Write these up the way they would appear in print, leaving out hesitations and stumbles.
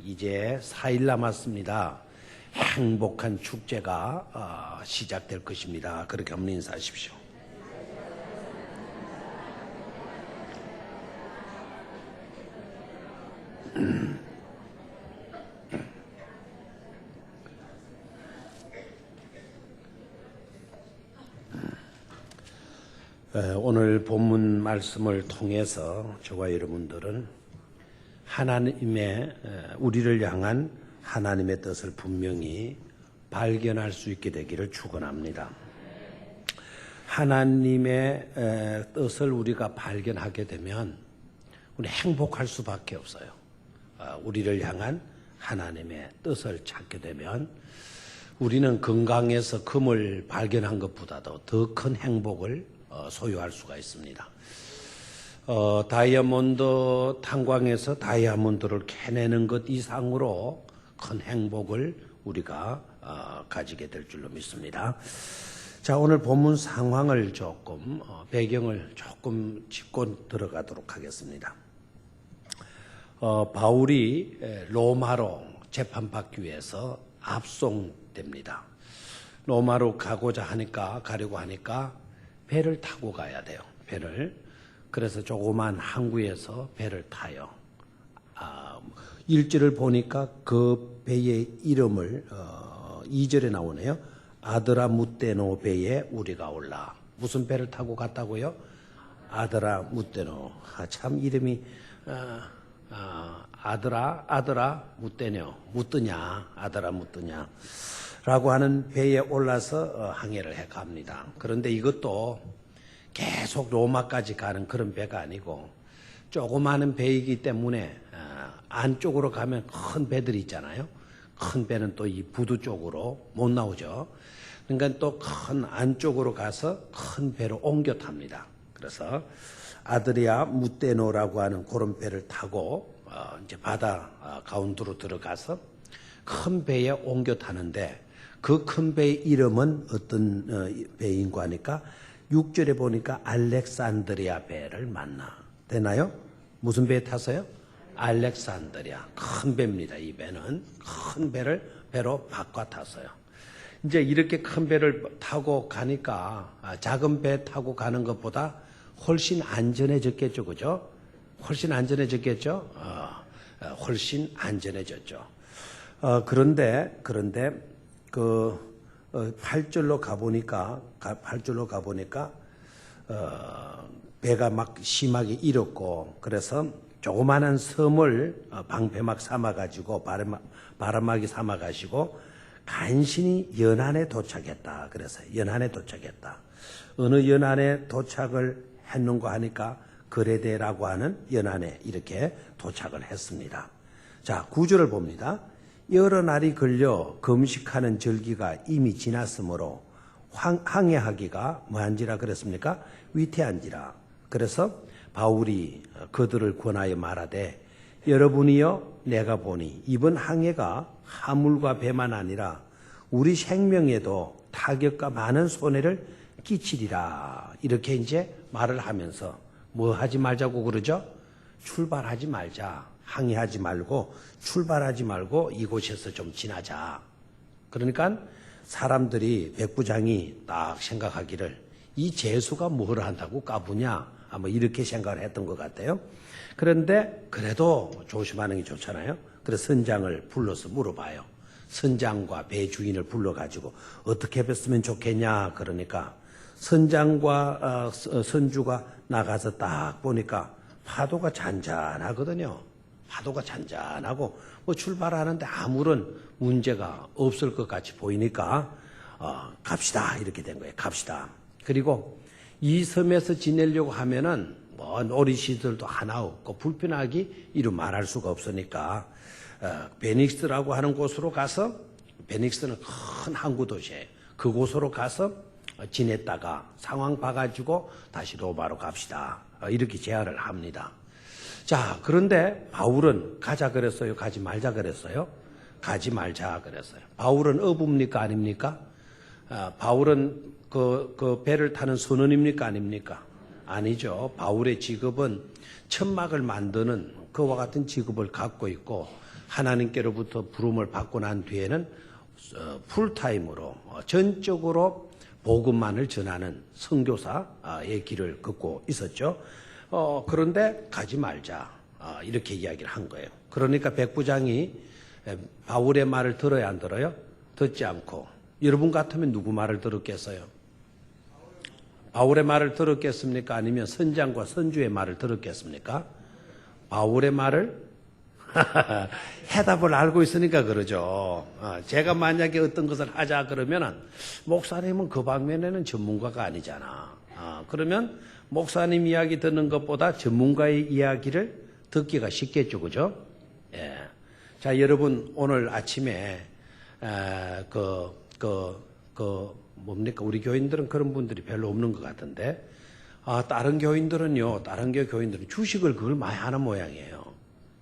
이제 4일 남았습니다. 행복한 축제가 시작될 것입니다. 그렇게 한번 인사하십시오. 오늘 본문 말씀을 통해서 저와 여러분들은 하나님의 우리를 향한 하나님의 뜻을 분명히 발견할 수 있게 되기를 축원합니다. 하나님의 뜻을 우리가 발견하게 되면 우리 행복할 수밖에 없어요. 우리를 향한 하나님의 뜻을 찾게 되면 우리는 건강에서 금을 발견한 것보다도 더 큰 행복을 소유할 수가 있습니다. 다이아몬드 탄광에서 다이아몬드를 캐내는 것 이상으로 큰 행복을 우리가 가지게 될 줄로 믿습니다. 자, 오늘 본문 상황을 조금 배경을 조금 짚고 들어가도록 하겠습니다. 바울이 로마로 재판받기 위해서 압송됩니다. 로마로 가려고 하니까 배를 타고 가야 돼요. 그래서 조그만 항구에서 배를 타요. 1절을 보니까 그 배의 이름을 2절에 나오네요. 아드라무테노 배에 우리가 올라. 무슨 배를 타고 갔다고요? 아드라무테노. 참 이름이 아드라무테뇨. 아드라무뜨냐 라고 하는 배에 올라서 항해를 해 갑니다. 그런데 이것도 계속 로마까지 가는 그런 배가 아니고 조그마한 배이기 때문에 안쪽으로 가면 큰 배들이 있잖아요. 큰 배는 또 이 부두 쪽으로 못 나오죠. 그러니까 또 큰 안쪽으로 가서 큰 배로 옮겨 탑니다. 그래서 아드리아 무테노라고 하는 그런 배를 타고 이제 바다 가운데로 들어가서 큰 배에 옮겨 타는데 그 큰 배의 이름은 어떤 배인가 하니까 6절에 보니까 알렉산드리아 배를 만나. 되나요? 무슨 배에 타서요? 알렉산드리아. 큰 배입니다. 이 배는 큰 배로 바꿔 탔어요. 이제 이렇게 큰 배를 타고 가니까 작은 배 타고 가는 것보다 훨씬 안전해졌겠죠. 그죠? 훨씬 안전해졌겠죠? 훨씬 안전해졌죠. 그런데 그 8절로 가보니까 배가 막 심하게 잃었고 그래서 조그마한 섬을 방패막 삼아가지고 바람막이 삼아가지고 간신히 연안에 도착했다. 그래서 연안에 도착했다. 어느 연안에 도착을 했는가 하니까 그레데라고 하는 연안에 이렇게 도착을 했습니다. 자, 9절을 봅니다. 여러 날이 걸려 금식하는 절기가 이미 지났으므로 항해하기가 뭐한지라 그랬습니까? 위태한지라. 그래서 바울이 그들을 권하여 말하되 여러분이여 내가 보니 이번 항해가 화물과 배만 아니라 우리 생명에도 타격과 많은 손해를 끼치리라. 이렇게 이제 말을 하면서 뭐 하지 말자고 그러죠? 출발하지 말자. 항해하지 말고 출발하지 말고 이곳에서 좀 지나자. 그러니까 사람들이 백부장이 딱 생각하기를 이 재수가 뭘 한다고 까부냐 아마 이렇게 생각을 했던 것 같아요. 그런데 그래도 조심하는 게 좋잖아요. 그래서 선장을 불러서 물어봐요. 선장과 배 주인을 불러가지고 어떻게 했으면 좋겠냐 그러니까 선장과 선주가 나가서 딱 보니까 파도가 잔잔하거든요. 파도가 잔잔하고 뭐 출발하는데 아무런 문제가 없을 것 같이 보이니까 갑시다 이렇게 된 거예요. 갑시다. 그리고 이 섬에서 지내려고 하면은 뭐 놀이시설도 하나 없고 불편하기 이루 말할 수가 없으니까 베닉스라고 하는 곳으로 가서 베닉스는 큰 항구 도시예요. 그곳으로 가서 지냈다가 상황 봐가지고 다시 로마로 갑시다. 이렇게 제안을 합니다. 자, 그런데 바울은 가자 그랬어요? 가지 말자 그랬어요? 가지 말자 그랬어요. 바울은 어부입니까? 아닙니까? 바울은 그 배를 타는 선원입니까? 아닙니까? 아니죠. 바울의 직업은 천막을 만드는 그와 같은 직업을 갖고 있고 하나님께로부터 부름을 받고 난 뒤에는 풀타임으로 전적으로 복음만을 전하는 선교사의 길을 걷고 있었죠. 그런데 가지 말자 이렇게 이야기를 한 거예요. 그러니까 백부장이 바울의 말을 들어야 안 들어요? 듣지 않고. 여러분 같으면 누구 말을 들었겠어요? 바울의 말을 들었겠습니까? 아니면 선장과 선주의 말을 들었겠습니까? 바울의 말을 해답을 알고 있으니까 그러죠. 제가 만약에 어떤 것을 하자 그러면은 목사님은 그 방면에는 전문가가 아니잖아. 그러면 목사님 이야기 듣는 것보다 전문가의 이야기를 듣기가 쉽겠죠, 그죠? 예. 자, 여러분 오늘 아침에 뭡니까? 우리 교인들은 그런 분들이 별로 없는 것 같은데, 다른 교인들은요, 다른 교인들은 주식을 그걸 많이 하는 모양이에요.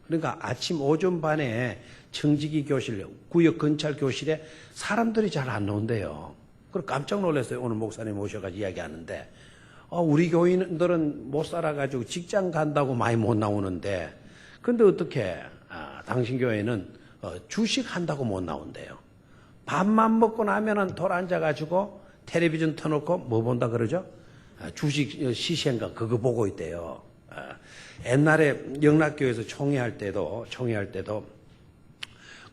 그러니까 아침 오전 반에 청지기 교실, 구역 근찰 교실에 사람들이 잘 안 나온대요. 그래서 깜짝 놀랐어요. 오늘 목사님 오셔가지고 이야기하는데, 우리 교인들은 못 살아가지고 직장 간다고 많이 못 나오는데, 근데 어떻게, 당신 교회는 주식 한다고 못 나온대요. 밥만 먹고 나면은 돌 앉아가지고 텔레비전 터놓고 뭐 본다 그러죠? 주식 시세인가 그거 보고 있대요. 옛날에 영락교에서 총회할 때도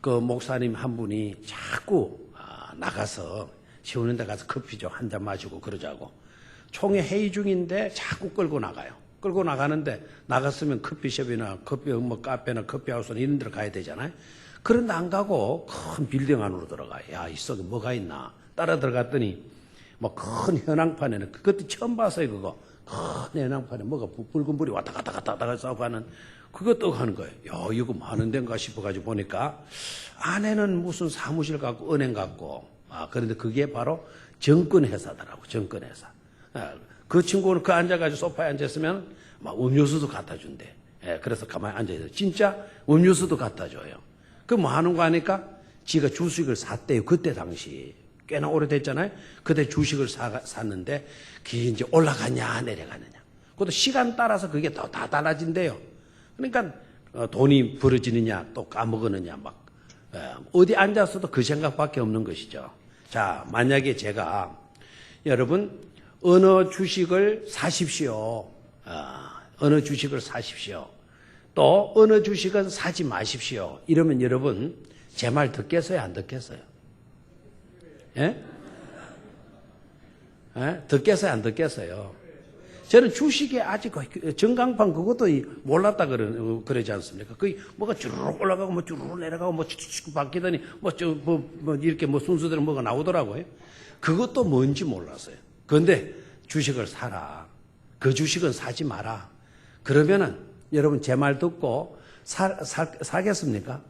그 목사님 한 분이 자꾸 나가서 시원한 데 가서 커피 좀 한 잔 마시고 그러자고. 총회 회의 중인데 자꾸 끌고 나가요. 끌고 나가는데 나갔으면 커피숍이나 카페나 커피하우스나 이런 데로 가야 되잖아요. 그런데 안 가고 큰 빌딩 안으로 들어가요. 야, 이 속에 뭐가 있나. 따라 들어갔더니 뭐 큰 현황판에는 그것도 처음 봤어요. 그거 큰 현황판에 뭐가 붉은 불이 왔다 갔다 싸고 하는 그것도 하는 거예요. 야, 이거 뭐 하는 데인가 싶어가지고 보니까 안에는 무슨 사무실 같고 은행 같고 그런데 그게 바로 정권회사더라고. 정권회사. 그 친구는 그 앉아가지고 소파에 앉았으면 막 음료수도 갖다 준대. 그래서 가만히 앉아있어요. 진짜 음료수도 갖다 줘요. 그 뭐 하는 거 하니까 지가 주식을 샀대요. 그때 당시. 꽤나 오래됐잖아요. 그때 주식을 샀는데 그게 이제 올라가냐 내려가느냐. 그것도 시간 따라서 그게 더 다 달라진대요. 그러니까 돈이 벌어지느냐 또 까먹느냐 막 어디 앉았어도 그 생각밖에 없는 것이죠. 자, 만약에 제가 여러분 어느 주식을 사십시오. 어느 주식을 사십시오. 또 어느 주식은 사지 마십시오. 이러면 여러분 제 말 듣겠어요? 안 듣겠어요? 예? 듣겠어요? 안 듣겠어요? 저는 주식에 아직 전광판 그것도 몰랐다 그러지 않습니까? 그게 뭐가 주르륵 올라가고 뭐 주르륵 내려가고 뭐 쭉쭉 바뀌더니 뭐 이렇게 뭐 순서대로 뭐가 나오더라고요. 그것도 뭔지 몰랐어요. 그런데 주식을 사라. 그 주식은 사지 마라. 그러면은 여러분 제 말 듣고 사겠습니까?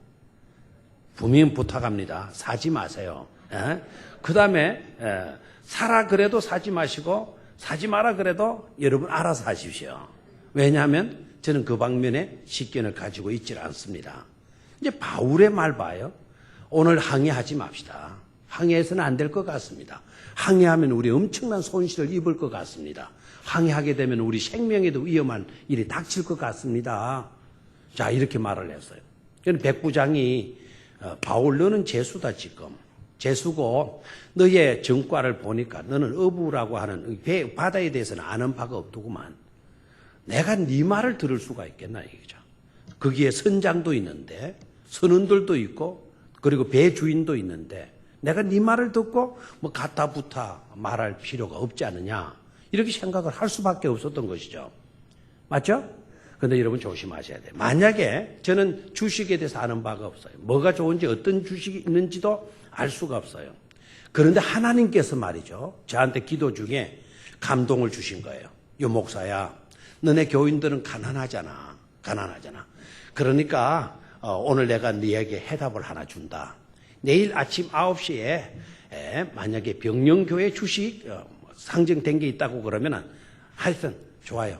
분명 부탁합니다. 사지 마세요. 그 다음에 사라 그래도 사지 마시고 사지 마라 그래도 여러분 알아서 하십시오. 왜냐하면 저는 그 방면에 식견을 가지고 있질 않습니다. 이제 바울의 말 봐요. 오늘 항해하지 맙시다. 항해해서는 안 될 것 같습니다. 항해하면 우리 엄청난 손실을 입을 것 같습니다. 항해하게 되면 우리 생명에도 위험한 일이 닥칠 것 같습니다. 자, 이렇게 말을 했어요. 그래서 백부장이 바울 너는 재수다 지금. 재수고 너의 정과를 보니까 너는 어부라고 하는 바다에 대해서는 아는 바가 없더구만. 내가 네 말을 들을 수가 있겠나 이거죠. 거기에 선장도 있는데 선원들도 있고 그리고 배 주인도 있는데 내가 네 말을 듣고 뭐 가타부타 말할 필요가 없지 않느냐 이렇게 생각을 할 수밖에 없었던 것이죠. 맞죠? 그런데 여러분 조심하셔야 돼요. 만약에 저는 주식에 대해서 아는 바가 없어요. 뭐가 좋은지 어떤 주식이 있는지도 알 수가 없어요. 그런데 하나님께서 말이죠. 저한테 기도 중에 감동을 주신 거예요. 요 목사야, 너네 교인들은 가난하잖아. 그러니까 오늘 내가 너에게 해답을 하나 준다. 내일 아침 9시에 만약에 병영교회 주식 상정된 게 있다고 그러면 하여튼 좋아요.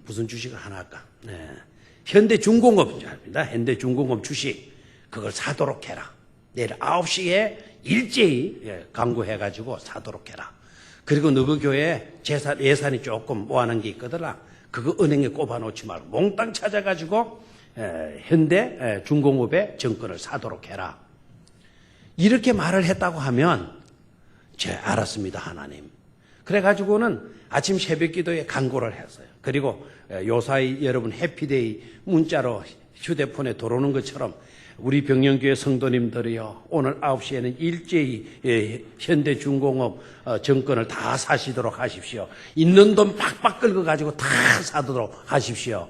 무슨 주식을 하나 할까? 현대중공업입니다. 현대중공업 주식 그걸 사도록 해라. 내일 9시에 일제히 광고해가지고 사도록 해라. 그리고 너그 교회에 예산이 조금 모아놓은 게 있거더라. 그거 은행에 꼽아놓지 말고 몽땅 찾아가지고 현대 중공업의 정권을 사도록 해라. 이렇게 말을 했다고 하면 알았습니다, 하나님. 그래가지고는 아침 새벽 기도에 간구를 했어요. 그리고 요사이 여러분 해피데이 문자로 휴대폰에 들어오는 것처럼 우리 병영교회 성도님들이요, 오늘 9시에는 일제히 현대중공업 정권을 다 사시도록 하십시오. 있는 돈 팍팍 긁어가지고 다 사도록 하십시오.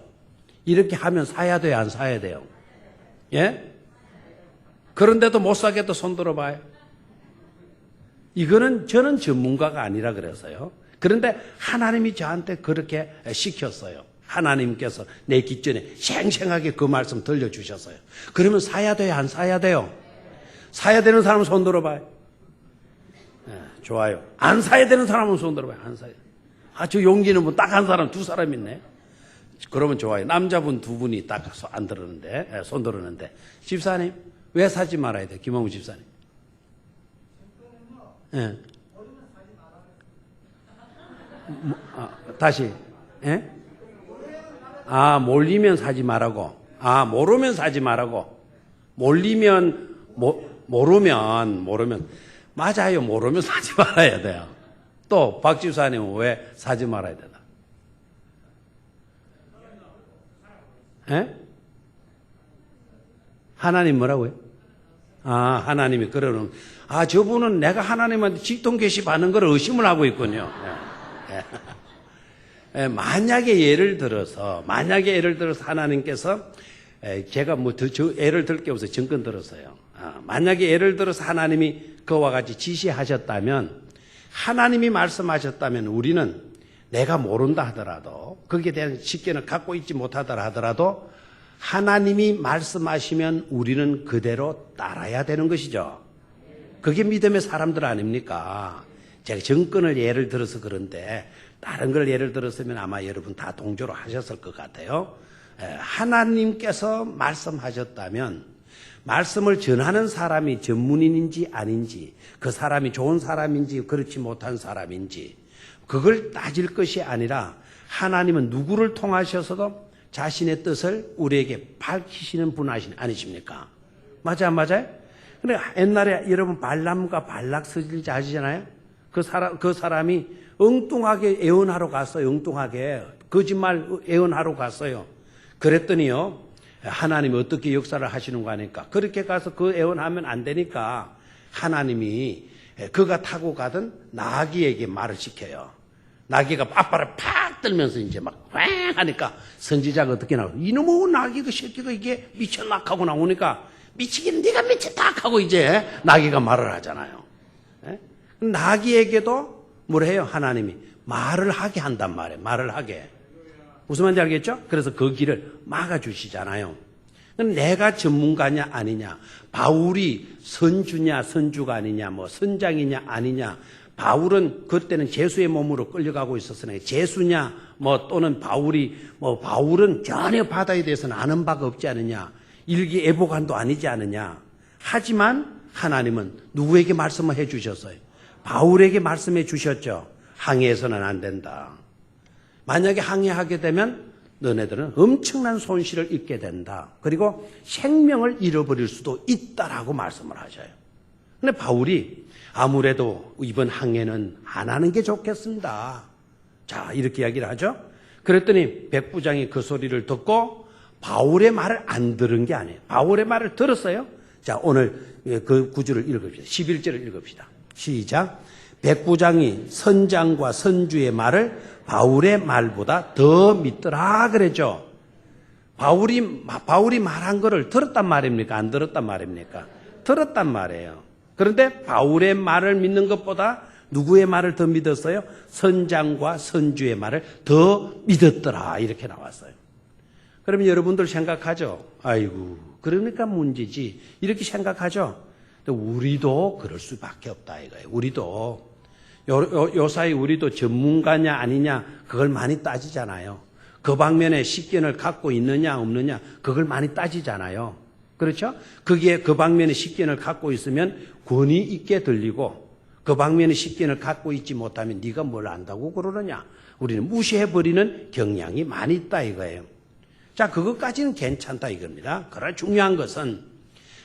이렇게 하면 사야 돼요, 안 사야 돼요? 예? 그런데도 못 사겠다 손 들어봐요. 이거는 저는 전문가가 아니라 그래서요. 그런데 하나님이 저한테 그렇게 시켰어요. 하나님께서 내 기전에 생생하게 그 말씀 들려주셨어요. 그러면 사야 돼요, 안 사야 돼요? 사야 되는 사람은 손 들어봐요. 네, 좋아요. 안 사야 되는 사람은 손 들어봐요. 안 사야. 저 용기는 뭐 딱 한 사람, 두 사람 있네. 그러면 좋아요. 남자분 두 분이 딱 안 들었는데, 손 들었는데. 집사님, 왜 사지 말아야 돼? 김홍우 집사님. 예. 다시. 예? 몰리면 사지 말라고. 모르면 사지 말라고. 몰리면, 모르면. 맞아요. 모르면 사지 말아야 돼요. 또, 박 집사님은 왜 사지 말아야 되나? 예? 하나님 뭐라고요? 하나님이 그러는. 저분은 내가 하나님한테 직통 계시 받는 걸 의심을 하고 있군요. 만약에 예를 들어서 하나님께서 제가 예를 들 게 없어요. 정권 들었어요. 만약에 예를 들어서 하나님이 그와 같이 지시하셨다면, 하나님이 말씀하셨다면 우리는 내가 모른다 하더라도, 거기에 대한 식견을 갖고 있지 못하더라 하더라도 하나님이 말씀하시면 우리는 그대로 따라야 되는 것이죠. 그게 믿음의 사람들 아닙니까? 제가 정권을 예를 들어서 그런데 다른 걸 예를 들었으면 아마 여러분 다 동조로 하셨을 것 같아요. 하나님께서 말씀하셨다면 말씀을 전하는 사람이 전문인인지 아닌지, 그 사람이 좋은 사람인지 그렇지 못한 사람인지 그걸 따질 것이 아니라 하나님은 누구를 통하셔서도 자신의 뜻을 우리에게 밝히시는 분 아니십니까? 맞아요, 안 맞아요? 근데 옛날에 여러분 발람과 발락 서질지 아시잖아요? 그 사람이 엉뚱하게 애원하러 갔어요. 엉뚱하게 거짓말 애원하러 갔어요. 그랬더니요, 하나님이 어떻게 역사를 하시는 거 아니까? 그렇게 가서 그 애원하면 안 되니까 하나님이 그가 타고 가던 나귀에게 말을 시켜요. 나귀가 앞발을 팍 들면서 이제 막 휑 하니까 선지자가 어떻게 나와요? 이놈의 나귀 그 새끼가 이게 미쳤나 하고 나오니까 미치기는 네가 미쳤다 하고 이제 나귀가 말을 하잖아요. 나귀에게도 뭘 해요? 하나님이 말을 하게 한단 말이에요. 말을 하게. 무슨 말인지 알겠죠? 그래서 그 길을 막아주시잖아요. 내가 전문가냐 아니냐, 바울이 선주냐 선주가 아니냐, 뭐 선장이냐 아니냐, 바울은 그때는 제수의 몸으로 끌려가고 있었으니 제수냐 뭐 또는 바울은 전혀 바다에 대해서는 아는 바가 없지 않느냐, 일기예보관도 아니지 않느냐. 하지만 하나님은 누구에게 말씀을 해 주셨어요? 바울에게 말씀해 주셨죠. 항해해서는 안 된다. 만약에 항해하게 되면 너네들은 엄청난 손실을 입게 된다. 그리고 생명을 잃어버릴 수도 있다라고 말씀을 하셔요. 근데 바울이 아무래도 이번 항해는 안 하는 게 좋겠습니다. 자, 이렇게 이야기를 하죠. 그랬더니 백부장이 그 소리를 듣고 바울의 말을 안 들은 게 아니에요. 바울의 말을 들었어요. 자, 오늘 그 구절을 읽읍시다. 11절을 읽읍시다. 시작. 백부장이 선장과 선주의 말을 바울의 말보다 더 믿더라 그랬죠. 바울이 말한 거를 들었단 말입니까? 안 들었단 말입니까? 들었단 말이에요. 그런데 바울의 말을 믿는 것보다 누구의 말을 더 믿었어요? 선장과 선주의 말을 더 믿었더라 이렇게 나왔어요. 그러면 여러분들 생각하죠. 아이고 그러니까 문제지 이렇게 생각하죠. 근데 우리도 그럴 수밖에 없다 이거예요. 우리도 요사이 우리도 전문가냐 아니냐 그걸 많이 따지잖아요. 그 방면에 식견을 갖고 있느냐 없느냐 그걸 많이 따지잖아요. 그렇죠? 거기에 그 방면에 식견을 갖고 있으면 권위 있게 들리고 그 방면에 식견을 갖고 있지 못하면 네가 뭘 안다고 그러느냐. 우리는 무시해버리는 경향이 많이 있다 이거예요. 자, 그것까지는 괜찮다 이겁니다. 그러나 중요한 것은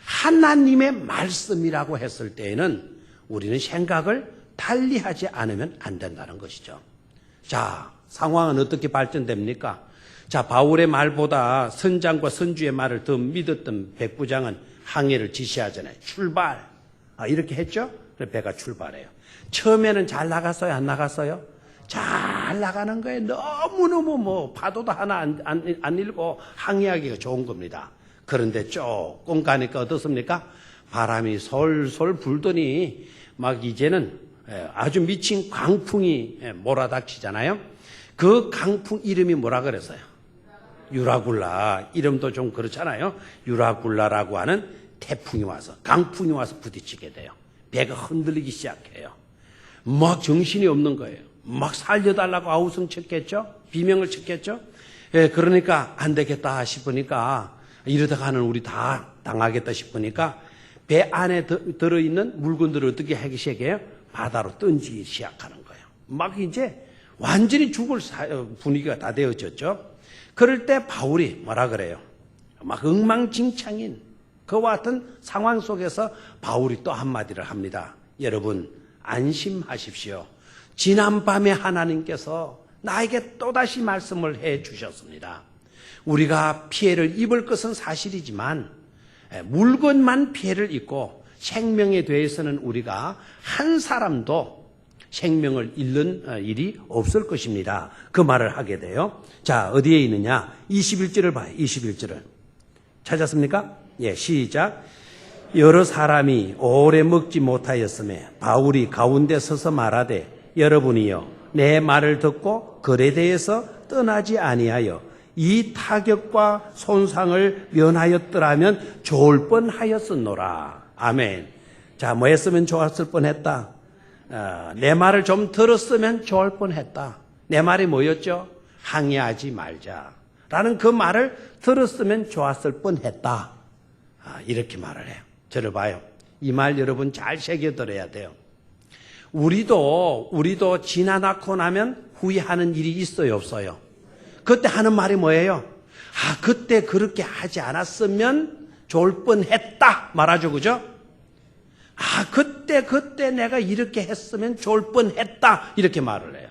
하나님의 말씀이라고 했을 때에는 우리는 생각을 달리하지 않으면 안 된다는 것이죠. 자, 상황은 어떻게 발전됩니까? 자, 바울의 말보다 선장과 선주의 말을 더 믿었던 백부장은 항해를 지시하잖아요. 출발! 이렇게 했죠? 그래서 배가 출발해요. 처음에는 잘 나갔어요? 안 나갔어요? 잘 나가는 거예요. 너무너무 파도도 하나 안 일고 항해하기가 좋은 겁니다. 그런데 조금 가니까 어떻습니까? 바람이 솔솔 불더니 막 이제는 아주 미친 강풍이 몰아닥치잖아요. 그 강풍 이름이 뭐라 그랬어요? 유라굴라. 이름도 좀 그렇잖아요. 유라굴라라고 하는 태풍이 와서, 강풍이 와서 부딪히게 돼요. 배가 흔들리기 시작해요. 막 정신이 없는 거예요. 막 살려달라고 아우성 쳤겠죠? 비명을 쳤겠죠? 그러니까 안 되겠다 싶으니까 이러다가는 우리 다 당하겠다 싶으니까 배 안에 들어있는 물건들을 어떻게 하기 시작해요? 바다로 던지기 시작하는 거예요. 막 이제 완전히 죽을 분위기가 다 되어졌죠. 그럴 때 바울이 뭐라 그래요? 막 엉망진창인 그와 같은 상황 속에서 바울이 또 한마디를 합니다. 여러분 안심하십시오. 지난밤에 하나님께서 나에게 또다시 말씀을 해 주셨습니다. 우리가 피해를 입을 것은 사실이지만 물건만 피해를 입고 생명에 대해서는 우리가 한 사람도 생명을 잃는 일이 없을 것입니다. 그 말을 하게 돼요. 자, 어디에 있느냐? 21절을 봐요. 21절을. 찾았습니까? 예, 시작. 여러 사람이 오래 먹지 못하였음에 바울이 가운데 서서 말하되 여러분이여 내 말을 듣고 글에 대해서 떠나지 아니하여 이 타격과 손상을 면하였더라면 좋을 뻔하였었노라. 아멘. 자, 뭐 했으면 좋았을 뻔했다. 내 말을 좀 들었으면 좋을 뻔했다. 내 말이 뭐였죠? 항의하지 말자 라는 그 말을 들었으면 좋았을 뻔했다. 이렇게 말을 해요. 저를 봐요. 이 말 여러분 잘 새겨들어야 돼요. 우리도 지나고 나면 후회하는 일이 있어요, 없어요? 그때 하는 말이 뭐예요? 그때 그렇게 하지 않았으면 좋을 뻔했다 말하죠, 그죠? 그때 내가 이렇게 했으면 좋을 뻔했다 이렇게 말을 해요.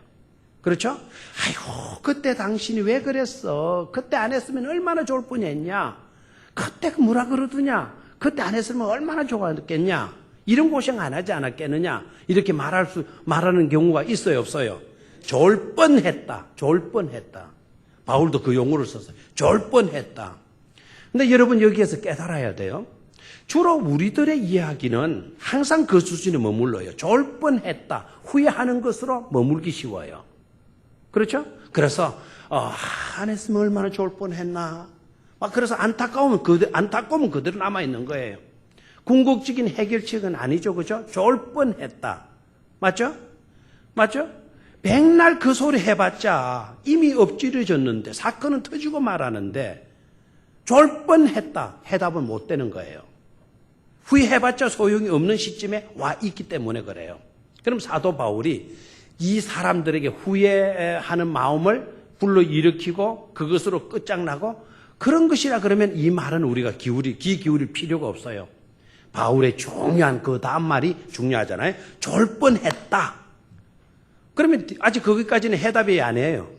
그렇죠? 아이고, 그때 당신이 왜 그랬어? 그때 안 했으면 얼마나 좋을 뻔했냐? 그때 뭐라 그러더냐? 그때 안 했으면 얼마나 좋았겠냐? 이런 고생 안 하지 않았겠느냐? 이렇게 말하는 경우가 있어요, 없어요? 좋을 뻔했다. 좋을 뻔했다. 바울도 그 용어를 썼어요. 좋을 뻔했다. 근데 여러분 여기에서 깨달아야 돼요. 주로 우리들의 이야기는 항상 그 수준에 머물러요. 좋을 뻔했다. 후회하는 것으로 머물기 쉬워요. 그렇죠? 그래서 안 했으면 얼마나 좋을 뻔했나. 그래서 안타까우면 그대로 남아있는 거예요. 궁극적인 해결책은 아니죠. 그죠? 좋을 뻔했다. 맞죠? 맞죠? 백날 그 소리 해봤자 이미 엎질러졌는데 사건은 터지고 말하는데 좋을 뻔했다. 해답은 못 되는 거예요. 후회해봤자 소용이 없는 시점에 와 있기 때문에 그래요. 그럼 사도 바울이 이 사람들에게 후회하는 마음을 불러일으키고 그것으로 끝장나고 그런 것이라 그러면 이 말은 우리가 귀 기울일 필요가 없어요. 바울의 중요한 그 다음 말이 중요하잖아요. 좋을 뻔했다. 그러면 아직 거기까지는 해답이 아니에요.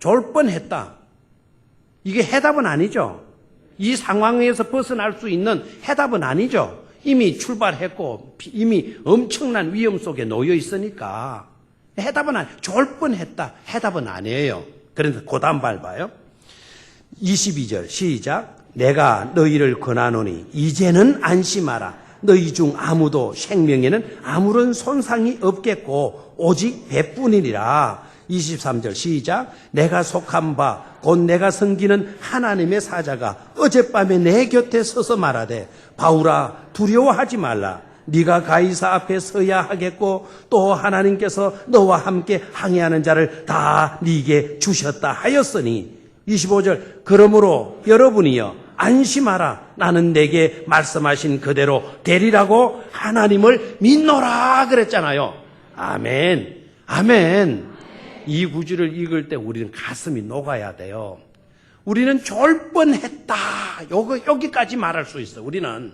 좋을 뻔했다. 이게 해답은 아니죠. 이 상황에서 벗어날 수 있는 해답은 아니죠. 이미 출발했고 이미 엄청난 위험 속에 놓여 있으니까 해답은 좋을 뻔했다. 해답은 아니에요. 그래서 그 다음 말 봐요. 22절 시작. 내가 너희를 권하노니 이제는 안심하라. 너희 중 아무도 생명에는 아무런 손상이 없겠고 오직 배뿐이니라. 23절 시작. 내가 속한 바 곧 내가 섬기는 하나님의 사자가 어젯밤에 내 곁에 서서 말하되 바울아 두려워하지 말라. 네가 가이사 앞에 서야 하겠고 또 하나님께서 너와 함께 항해하는 자를 다 네게 주셨다 하였으니 25절 그러므로 여러분이여 안심하라. 나는 내게 말씀하신 그대로 되리라고 하나님을 믿노라 그랬잖아요. 아멘. 아멘. 이 구절을 읽을 때 우리는 가슴이 녹아야 돼요. 우리는 좋을 뻔했다. 여기까지 말할 수 있어. 우리는.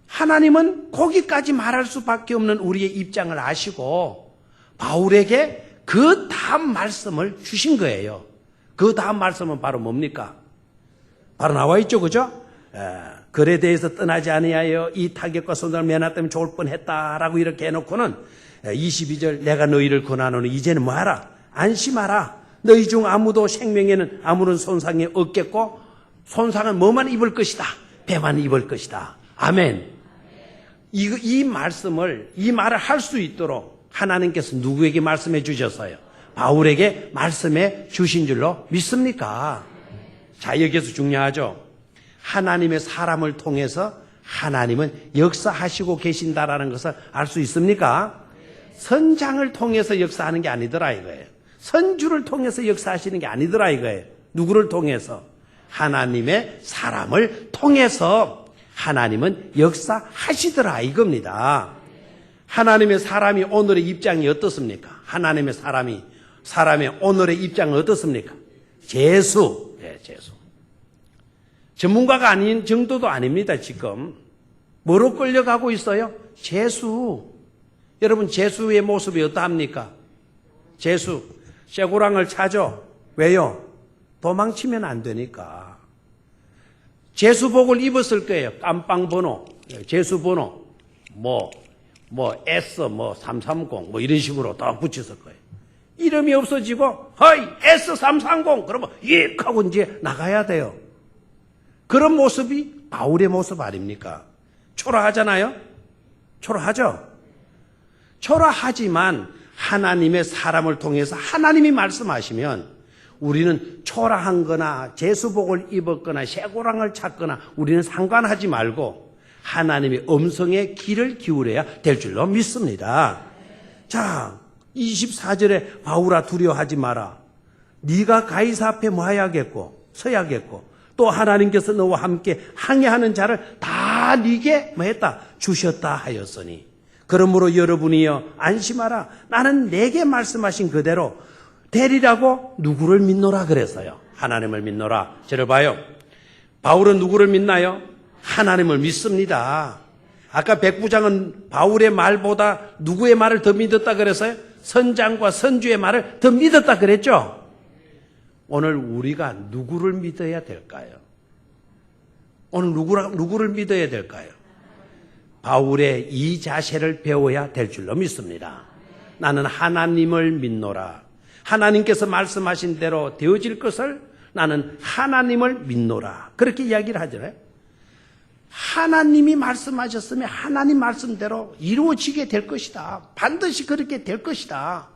하나님은 거기까지 말할 수밖에 없는 우리의 입장을 아시고 바울에게 그 다음 말씀을 주신 거예요. 그 다음 말씀은 바로 뭡니까? 바로 나와 있죠. 그죠? 글에 대해서 떠나지 아니하여 이 타격과 손상을 면하다면 좋을 뻔했다라고 이렇게 해놓고는 22절 내가 너희를 권하노니 이제는 뭐하라? 안심하라. 너희 중 아무도 생명에는 아무런 손상이 없겠고 손상은 뭐만 입을 것이다? 배만 입을 것이다. 아멘. 이 말을 할 수 있도록 하나님께서 누구에게 말씀해 주셨어요? 바울에게 말씀해 주신 줄로 믿습니까? 자, 여기서 중요하죠. 하나님의 사람을 통해서 하나님은 역사하시고 계신다라는 것을 알 수 있습니까? 선장을 통해서 역사하는 게 아니더라 이거예요. 선주를 통해서 역사하시는 게 아니더라 이거예요. 누구를 통해서? 하나님의 사람을 통해서 하나님은 역사하시더라 이겁니다. 하나님의 사람이 오늘의 입장이 어떻습니까? 하나님의 사람의 오늘의 입장은 어떻습니까? 재수. 네, 재수. 전문가가 아닌 정도도 아닙니다, 지금. 뭐로 끌려가고 있어요? 재수. 여러분, 재수의 모습이 어떠합니까? 재수. 쇠고랑을 차죠? 왜요? 도망치면 안 되니까. 재수복을 입었을 거예요. 깜빵 번호, 재수 번호, S, 330, 이런 식으로 딱 붙였을 거예요. 이름이 없어지고, 허이, S330! 그러면, 하고 이제 나가야 돼요. 그런 모습이 바울의 모습 아닙니까? 초라하잖아요? 초라하죠? 초라하지만 하나님의 사람을 통해서 하나님이 말씀하시면 우리는 초라한 거나 재수복을 입었거나 쇠고랑을 찼거나 우리는 상관하지 말고 하나님의 음성에 귀를 기울여야 될 줄로 믿습니다. 자, 24절에 바울아 두려워하지 마라. 네가 가이사 앞에 뭐 해야겠고 서야겠고 또 하나님께서 너와 함께 항해하는 자를 다 네게 뭐 했다? 주셨다 하였으니 그러므로 여러분이여 안심하라. 나는 내게 말씀하신 그대로 되리라고 누구를 믿노라 그랬어요. 하나님을 믿노라. 저를 봐요. 바울은 누구를 믿나요? 하나님을 믿습니다. 아까 백부장은 바울의 말보다 누구의 말을 더 믿었다 그랬어요? 선장과 선주의 말을 더 믿었다 그랬죠? 오늘 우리가 누구를 믿어야 될까요? 오늘 누구를 믿어야 될까요? 바울의 이 자세를 배워야 될 줄로 믿습니다. 나는 하나님을 믿노라. 하나님께서 말씀하신 대로 되어질 것을 나는 하나님을 믿노라. 그렇게 이야기를 하잖아요. 하나님이 말씀하셨으면 하나님 말씀대로 이루어지게 될 것이다. 반드시 그렇게 될 것이다.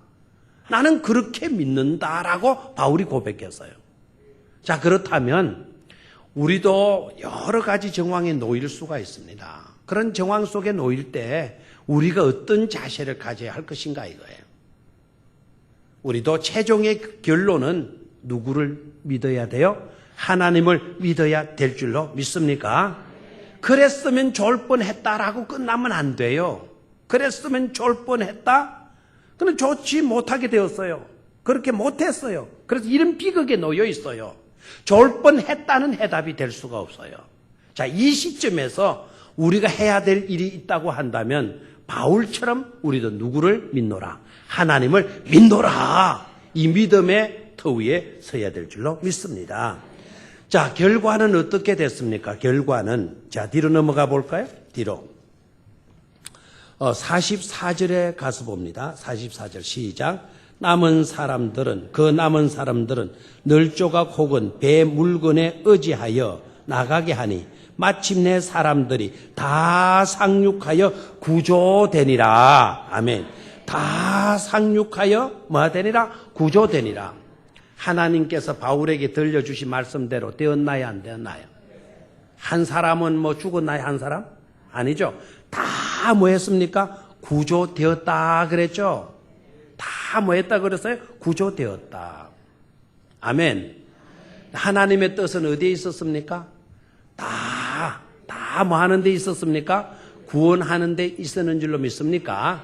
나는 그렇게 믿는다라고 바울이 고백했어요. 자, 그렇다면 우리도 여러 가지 정황에 놓일 수가 있습니다. 그런 정황 속에 놓일 때 우리가 어떤 자세를 가져야 할 것인가 이거예요. 우리도 최종의 결론은 누구를 믿어야 돼요? 하나님을 믿어야 될 줄로 믿습니까? 그랬으면 좋을 뻔했다라고 끝나면 안 돼요. 그랬으면 좋을 뻔했다? 그는 좋지 못하게 되었어요. 그렇게 못했어요. 그래서 이런 비극에 놓여 있어요. 좋을 뻔했다는 해답이 될 수가 없어요. 자, 이 시점에서 우리가 해야 될 일이 있다고 한다면 바울처럼 우리도 누구를 믿노라? 하나님을 믿노라. 이 믿음의 터 위에 서야 될 줄로 믿습니다. 자, 결과는 어떻게 됐습니까? 결과는 자, 뒤로 넘어가 볼까요? 뒤로 44절에 가서 봅니다. 44절 시작. 남은 사람들은 늘 조각 혹은 배 물건에 의지하여 나가게 하니 마침내 사람들이 다 상륙하여 구조되니라. 아멘. 다 상륙하여 뭐가 되니라? 구조되니라. 하나님께서 바울에게 들려주신 말씀대로 되었나요? 안 되었나요? 한 사람은 뭐 죽었나요? 한 사람? 아니죠. 다 뭐 했습니까? 구조되었다 그랬죠. 다 뭐 했다 그랬어요? 구조되었다. 아멘. 하나님의 뜻은 어디에 있었습니까? 다 뭐 하는 데 있었습니까? 구원하는 데 있었는 줄로 믿습니까?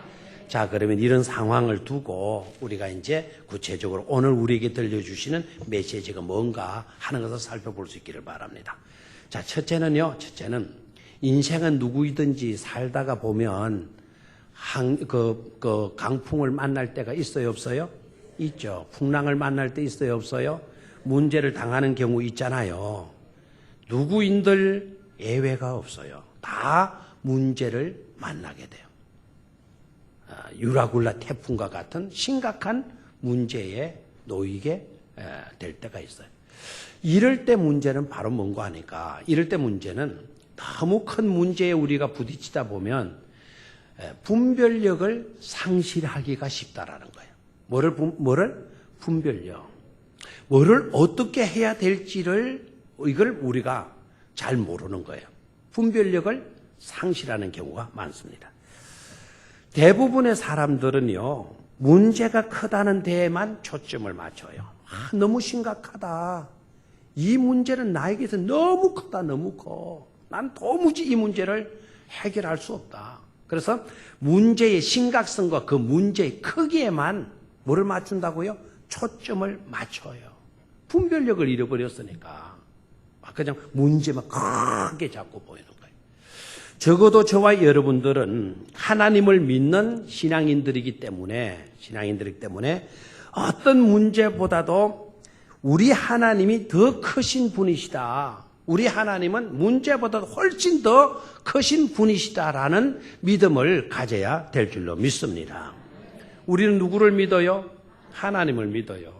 자, 그러면 이런 상황을 두고 우리가 이제 구체적으로 오늘 우리에게 들려주시는 메시지가 뭔가 하는 것을 살펴볼 수 있기를 바랍니다. 자, 첫째는 인생은 누구이든지 살다가 보면 강풍을 만날 때가 있어요, 없어요? 있죠. 풍랑을 만날 때 있어요, 없어요? 문제를 당하는 경우 있잖아요. 누구인들 예외가 없어요. 다 문제를 만나게 돼요. 유라굴라 태풍과 같은 심각한 문제에 놓이게 될 때가 있어요. 이럴 때 문제는 바로 뭔가 하니까, 이럴 때 문제는 너무 큰 문제에 우리가 부딪히다 보면 분별력을 상실하기가 쉽다라는 거예요. 뭐를? 분별력. 뭐를 어떻게 해야 될지를 이걸 우리가 잘 모르는 거예요. 분별력을 상실하는 경우가 많습니다. 대부분의 사람들은요, 문제가 크다는 데에만 초점을 맞춰요. 너무 심각하다. 이 문제는 나에게서 너무 크다, 너무 커. 난 도무지 이 문제를 해결할 수 없다. 그래서 문제의 심각성과 그 문제의 크기에만 뭐를 맞춘다고요? 초점을 맞춰요. 분별력을 잃어버렸으니까 그냥 문제만 크게 자꾸 보이는 거예요. 적어도 저와 여러분들은 하나님을 믿는 신앙인들이기 때문에 어떤 문제보다도 우리 하나님이 더 크신 분이시다. 우리 하나님은 문제보다 훨씬 더 크신 분이시다라는 믿음을 가져야 될 줄로 믿습니다. 우리는 누구를 믿어요? 하나님을 믿어요.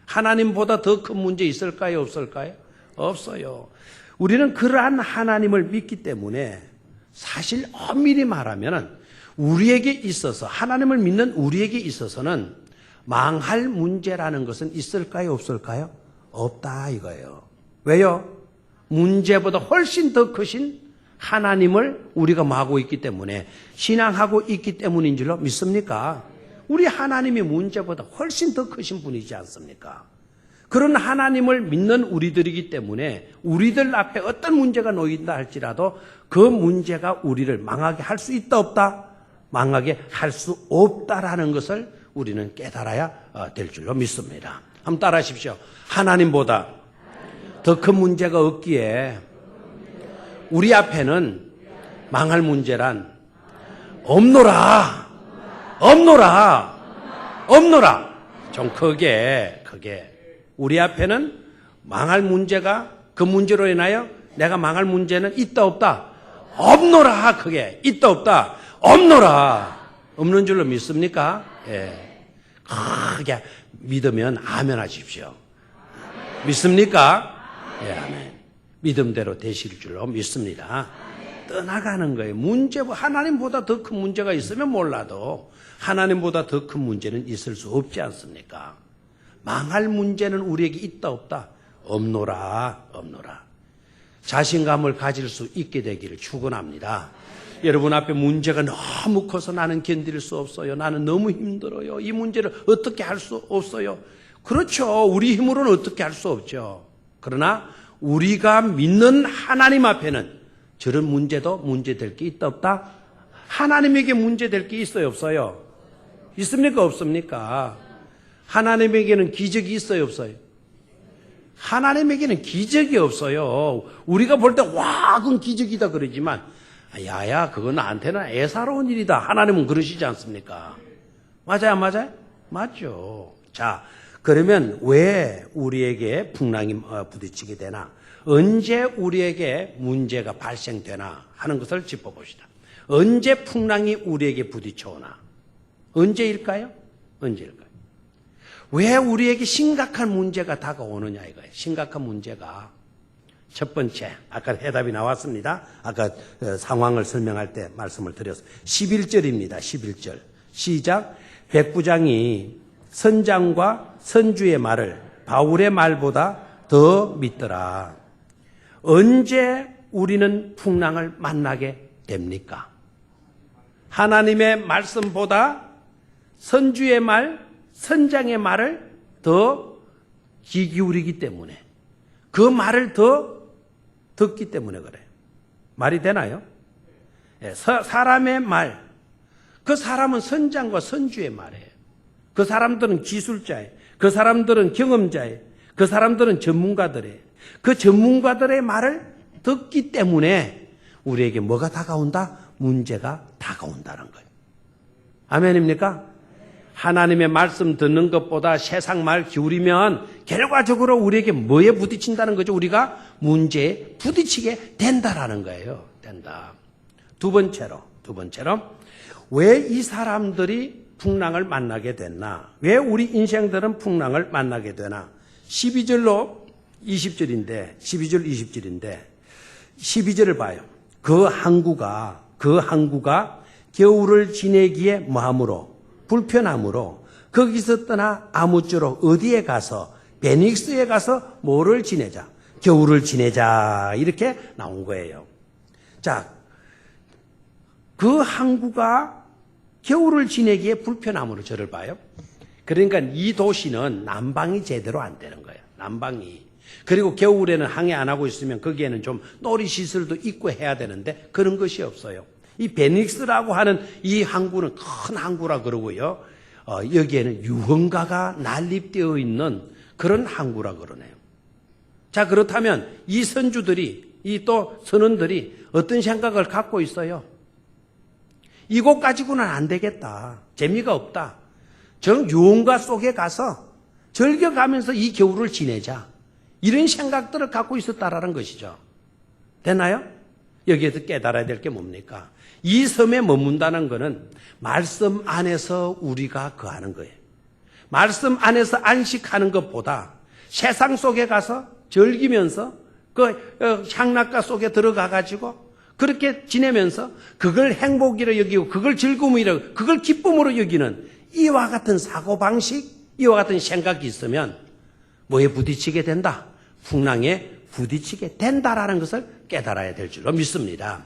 하나님보다 더 큰 문제 있을까요? 없을까요? 없어요. 우리는 그러한 하나님을 믿기 때문에 사실 엄밀히 말하면 우리에게 있어서, 하나님을 믿는 우리에게 있어서는 망할 문제라는 것은 있을까요? 없을까요? 없다 이거예요. 왜요? 문제보다 훨씬 더 크신 하나님을 우리가 마고 있기 때문에, 신앙하고 있기 때문인 줄로 믿습니까? 우리 하나님이 문제보다 훨씬 더 크신 분이지 않습니까? 그런 하나님을 믿는 우리들이기 때문에 우리들 앞에 어떤 문제가 놓인다 할지라도 그 문제가 우리를 망하게 할 수 있다 없다? 망하게 할 수 없다라는 것을 우리는 깨달아야 될 줄로 믿습니다. 한번 따라 하십시오. 하나님보다 더 큰 문제가 없기에 우리 앞에는 망할 문제란 없노라. 좀 크게. 우리 앞에는 망할 문제가, 그 문제로 인하여 내가 망할 문제는 있다 없다? 없노라. 크게. 있다 없다? 없노라. 없는 줄로 믿습니까? 예. 크게 믿으면 아멘 하십시오. 믿습니까? 예, 아멘. 믿음대로 되실 줄로 믿습니다. 떠나가는 거예요. 하나님보다 더 큰 문제가 있으면 몰라도 하나님보다 더 큰 문제는 있을 수 없지 않습니까? 망할 문제는 우리에게 있다 없다? 없노라. 자신감을 가질 수 있게 되기를 축원합니다. 여러분 앞에 문제가 너무 커서 나는 견딜 수 없어요. 나는 너무 힘들어요. 이 문제를 어떻게 할 수 없어요. 그렇죠. 우리 힘으로는 어떻게 할 수 없죠. 그러나 우리가 믿는 하나님 앞에는 저런 문제도 문제될 게 있다 없다? 하나님에게 문제될 게 있어요 없어요? 있습니까 없습니까? 하나님에게는 기적이 있어요 없어요? 하나님에게는 기적이 없어요. 우리가 볼 때 와 그건 기적이다 그러지만 야야 그건 나한테는 애사로운 일이다. 하나님은 그러시지 않습니까? 맞아요 안 맞아요? 맞죠. 자, 그러면 왜 우리에게 풍랑이 부딪히게 되나? 언제 우리에게 문제가 발생되나 하는 것을 짚어봅시다. 언제 풍랑이 우리에게 부딪혀오나? 언제일까요? 왜 우리에게 심각한 문제가 다가오느냐 이거예요. 심각한 문제가 첫 번째, 아까 해답이 나왔습니다. 아까 상황을 설명할 때 말씀을 드렸어요. 11절입니다. 11절. 시작. 백부장이 선장과 선주의 말을 바울의 말보다 더 믿더라. 언제 우리는 풍랑을 만나게 됩니까? 하나님의 말씀보다 선주의 말, 선장의 말을 더 귀 기울이기 때문에, 그 말을 더 듣기 때문에 그래요. 말이 되나요? 사람의 말, 그 사람은 선장과 선주의 말이에요. 그 사람들은 기술자예요. 그 사람들은 경험자예요. 그 사람들은 전문가들이에요. 그 전문가들의 말을 듣기 때문에 우리에게 뭐가 다가온다? 문제가 다가온다는 거예요. 아멘입니까? 하나님의 말씀 듣는 것보다 세상 말 기울이면 결과적으로 우리에게 뭐에 부딪힌다는 거죠? 우리가 문제에 부딪히게 된다라는 거예요. 된다. 두 번째로 왜 이 사람들이 풍랑을 만나게 됐나? 왜 우리 인생들은 풍랑을 만나게 되나? 12절로 20절인데 12절 20절인데 12절을 봐요. 그 항구가 겨울을 지내기에 뭐함으로 불편함으로 거기서 떠나 아무쪼록 어디에 가서 베닉스에 가서 뭐를 지내자? 겨울을 지내자 이렇게 나온 거예요. 자, 그 항구가 겨울을 지내기에 불편함으로 저를 봐요. 그러니까 이 도시는 난방이 제대로 안 되는 거예요. 난방이. 그리고 겨울에는 항해 안 하고 있으면 거기에는 좀 놀이시설도 있고 해야 되는데 그런 것이 없어요. 이 베닉스라고 하는 이 항구는 큰 항구라 그러고요. 여기에는 유흥가가 난립되어 있는 그런 항구라 그러네요. 자, 그렇다면 이 선주들이, 이 또 선원들이 어떤 생각을 갖고 있어요? 이곳 가지고는 안 되겠다. 재미가 없다. 유흥가 속에 가서 즐겨가면서 이 겨울을 지내자. 이런 생각들을 갖고 있었다라는 것이죠. 됐나요? 여기에서 깨달아야 될 게 뭡니까? 이 섬에 머문다는 것은 말씀 안에서 우리가 거하는 거예요. 말씀 안에서 안식하는 것보다 세상 속에 가서 즐기면서 그 향락가 속에 들어가 가지고 그렇게 지내면서 그걸 행복이라 여기고 그걸 즐거움이라 그걸 기쁨으로 여기는 이와 같은 사고방식, 이와 같은 생각이 있으면 뭐에 부딪히게 된다? 풍랑에 부딪히게 된다라는 것을 깨달아야 될 줄로 믿습니다.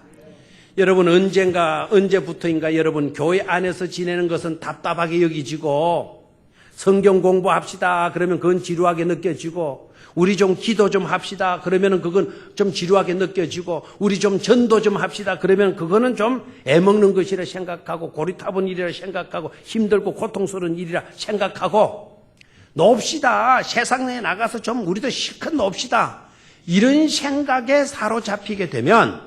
여러분 언제부터인가 여러분 교회 안에서 지내는 것은 답답하게 여기지고 성경 공부합시다 그러면 그건 지루하게 느껴지고 우리 좀 기도 좀 합시다 그러면 그건 좀 지루하게 느껴지고 우리 좀 전도 좀 합시다 그러면 그거는 좀 애먹는 것이라 생각하고 고리타분 일이라 생각하고 힘들고 고통스러운 일이라 생각하고 놉시다. 세상에 나가서 좀 우리도 실컷 놉시다. 이런 생각에 사로잡히게 되면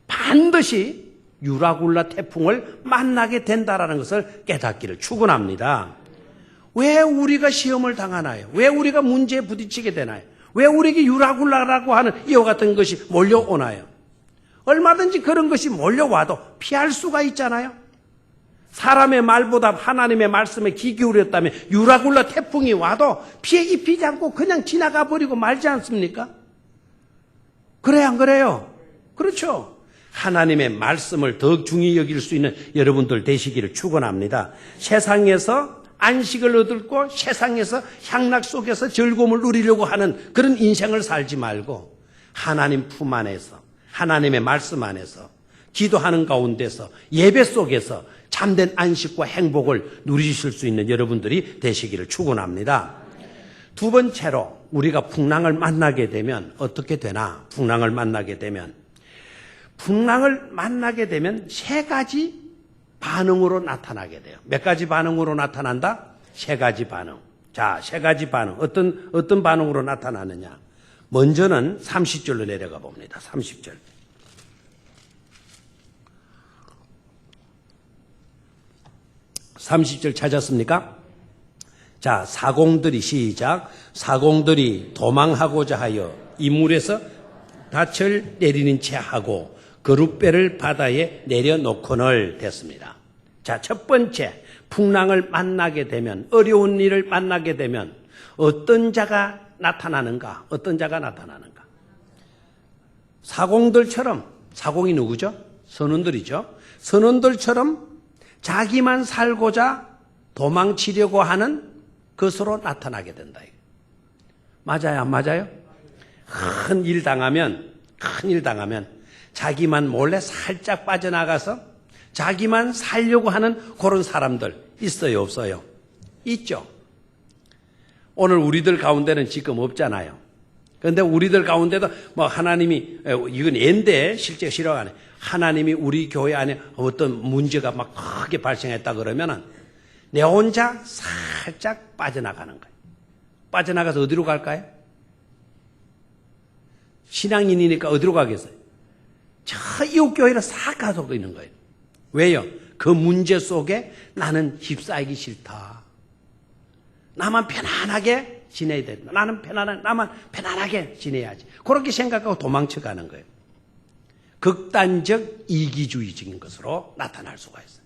반드시 유라굴라 태풍을 만나게 된다라는 것을 깨닫기를 축원합니다. 왜 우리가 시험을 당하나요? 왜 우리가 문제에 부딪히게 되나요? 왜 우리에게 유라굴라라고 하는 이와 같은 것이 몰려오나요? 얼마든지 그런 것이 몰려와도 피할 수가 있잖아요. 사람의 말보다 하나님의 말씀에 귀 기울였다면 유라굴라 태풍이 와도 피해 입히지 않고 그냥 지나가 버리고 말지 않습니까? 그래요, 안 그래요? 그렇죠. 하나님의 말씀을 더욱 중히 여길 수 있는 여러분들 되시기를 축원합니다. 세상에서 안식을 얻고 세상에서 향락 속에서 즐거움을 누리려고 하는 그런 인생을 살지 말고 하나님 품 안에서 하나님의 말씀 안에서 기도하는 가운데서 예배 속에서 참된 안식과 행복을 누리실 수 있는 여러분들이 되시기를 축원합니다. 두 번째로 우리가 풍랑을 만나게 되면 어떻게 되나? 풍랑을 만나게 되면 세 가지 반응으로 나타나게 돼요. 몇 가지 반응으로 나타난다? 세 가지 반응. 자, 세 가지 반응. 어떤 반응으로 나타나느냐? 먼저는 30절로 내려가 봅니다. 30절. 30절 찾았습니까? 자, 사공들이 시작. 사공들이 도망하고자 하여 이물에서 닻을 내리는 채 하고 그룻배를 바다에 내려놓고는 됐습니다. 자, 첫 번째 풍랑을 만나게 되면 어려운 일을 만나게 되면 어떤 자가 나타나는가? 어떤 자가 나타나는가? 사공들처럼 사공이 누구죠? 선원들이죠. 선원들처럼 자기만 살고자 도망치려고 하는 것으로 나타나게 된다. 맞아요, 안 맞아요? 큰 일 당하면 자기만 몰래 살짝 빠져나가서 자기만 살려고 하는 그런 사람들 있어요, 없어요? 있죠. 오늘 우리들 가운데는 지금 없잖아요. 그런데 우리들 가운데도 뭐 하나님이, 이건 예인데 실제 실화가 아니에요. 하나님이 우리 교회 안에 어떤 문제가 막 크게 발생했다 그러면은 내 혼자 살짝 빠져나가는 거예요. 빠져나가서 어디로 갈까요? 신앙인이니까 어디로 가겠어요? 저 이웃교회로 싹 가서 있는 거예요. 왜요? 그 문제 속에 나는 휩싸이기 싫다. 나만 편안하게 지내야 된다. 나만 편안하게 지내야지. 그렇게 생각하고 도망쳐 가는 거예요. 극단적 이기주의적인 것으로 나타날 수가 있어요.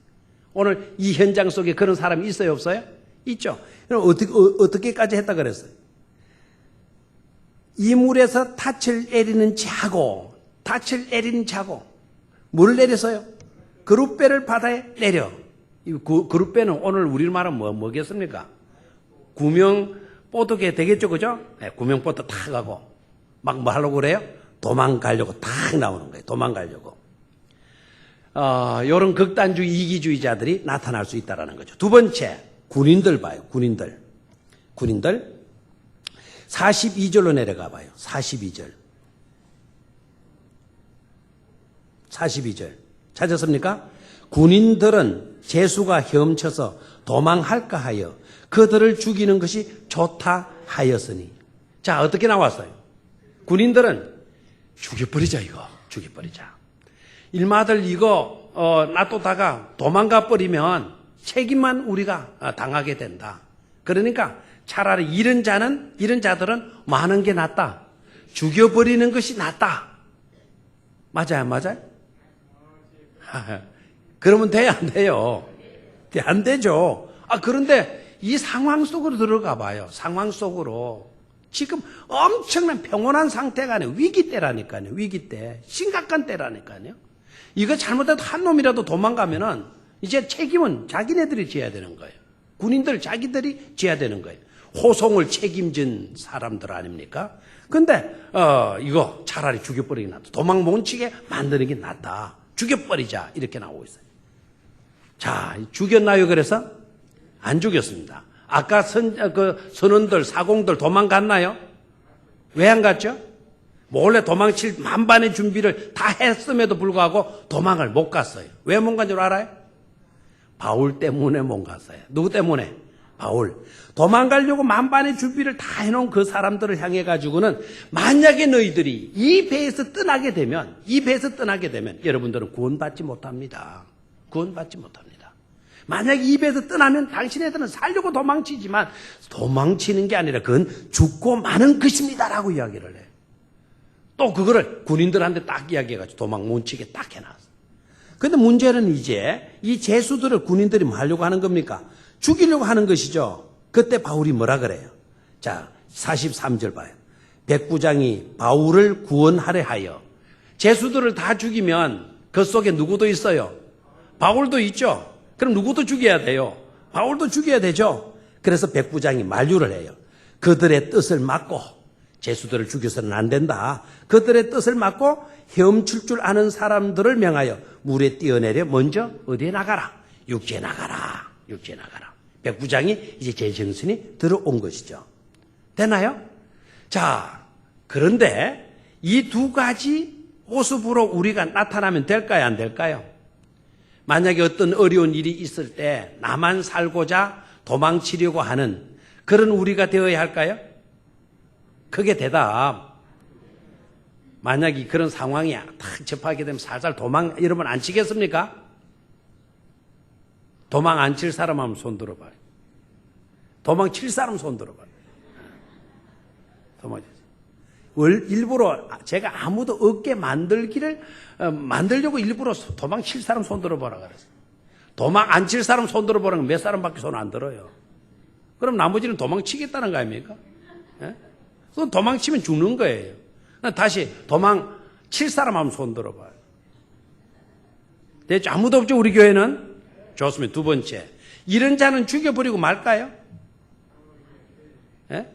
오늘 이 현장 속에 그런 사람이 있어요, 없어요? 있죠. 그럼 어떻게까지 했다 그랬어요? 이물에서 닻을 내리는 자고, 닻을 내리는 자고, 뭘 내렸어요? 그릇배를 바다에 내려. 그릇배는 오늘 우리말은 뭐겠습니까? 구명보드게 되겠죠, 그죠? 네, 구명보드 탁 가고, 막 뭐 하려고 그래요? 도망가려고 탁 나오는 거예요. 도망가려고. 이런 극단주의 이기주의자들이 나타날 수 있다는 거죠. 두 번째, 군인들 봐요. 군인들 42절로 내려가 봐요. 42절 찾았습니까? 군인들은 제수가 헤엄쳐서 도망할까 하여 그들을 죽이는 것이 좋다 하였으니. 자, 어떻게 나왔어요? 군인들은 죽여버리자, 죽여버리자. 일마들 이거 놔두다가 도망가 버리면 책임만 우리가 당하게 된다. 그러니까 차라리 이런 자들은 많은 게 낫다. 죽여버리는 것이 낫다. 맞아요? 그러면 돼요, 안 돼요? 안 되죠. 그런데 이 상황 속으로 들어가 봐요. 상황 속으로. 지금 엄청난 평온한 상태가 아니에요. 위기 때라니까요. 위기 때. 심각한 때라니까요. 이거 잘못해도 한 놈이라도 도망가면은 이제 책임은 자기네들이 져야 되는 거예요. 군인들 자기들이 져야 되는 거예요. 호송을 책임진 사람들 아닙니까? 근데 이거 차라리 죽여버리기 낫다. 도망 못 치게 만드는 게 낫다. 죽여버리자. 이렇게 나오고 있어요. 자, 죽였나요? 그래서? 안 죽였습니다. 아까 선원들, 사공들 도망갔나요? 왜 안 갔죠? 몰래 도망칠 만반의 준비를 다 했음에도 불구하고 도망을 못 갔어요. 왜 못 간 줄 알아요? 바울 때문에 못 갔어요. 누구 때문에? 바울. 도망가려고 만반의 준비를 다 해놓은 그 사람들을 향해 가지고는 만약에 너희들이 이 배에서 떠나게 되면 여러분들은 구원받지 못합니다. 구원받지 못합니다. 만약에 이 배에서 떠나면 당신네들은 살려고 도망치지만 도망치는 게 아니라 그건 죽고 마는 것입니다라고 이야기를 해요. 또 그거를 군인들한테 딱 이야기해가지고 도망 못 치게 딱 해놨어요. 근데 문제는 이제 이 제수들을 군인들이 뭐 하려고 하는 겁니까? 죽이려고 하는 것이죠. 그때 바울이 뭐라 그래요? 자, 43절 봐요. 백부장이 바울을 구원하려 하여. 제수들을 다 죽이면 그 속에 누구도 있어요? 바울도 있죠. 그럼 누구도 죽여야 돼요? 바울도 죽여야 되죠. 그래서 백부장이 만류를 해요. 그들의 뜻을 막고, 제수들을 죽여서는 안 된다. 그들의 뜻을 막고 헤엄칠 줄 아는 사람들을 명하여 물에 뛰어내려 먼저 어디에 나가라? 육지에 나가라. 백부장이 이제 제정신이 들어온 것이죠. 되나요? 자, 그런데 이 두 가지 모습으로 우리가 나타나면 될까요? 안 될까요? 만약에 어떤 어려운 일이 있을 때 나만 살고자 도망치려고 하는 그런 우리가 되어야 할까요? 그게 대답. 만약에 그런 상황이 탁 접하게 되면 살살 도망, 여러분 안 치겠습니까? 도망 안 칠 사람 한번 손 들어봐요. 도망 칠 사람 손 들어봐요. 일부러 제가 아무도 없게 만들려고 일부러 도망 칠 사람 손 들어보라 그랬어요. 도망 안 칠 사람 손 들어보라는 건 몇 사람밖에 손 안 들어요. 그럼 나머지는 도망치겠다는 거 아닙니까? 예? 그건 도망치면 죽는 거예요. 다시 도망 칠 사람 한번 손 들어봐요. 됐죠? 아무도 없죠, 우리 교회는? 좋습니다. 두 번째. 이런 자는 죽여버리고 말까요? 예?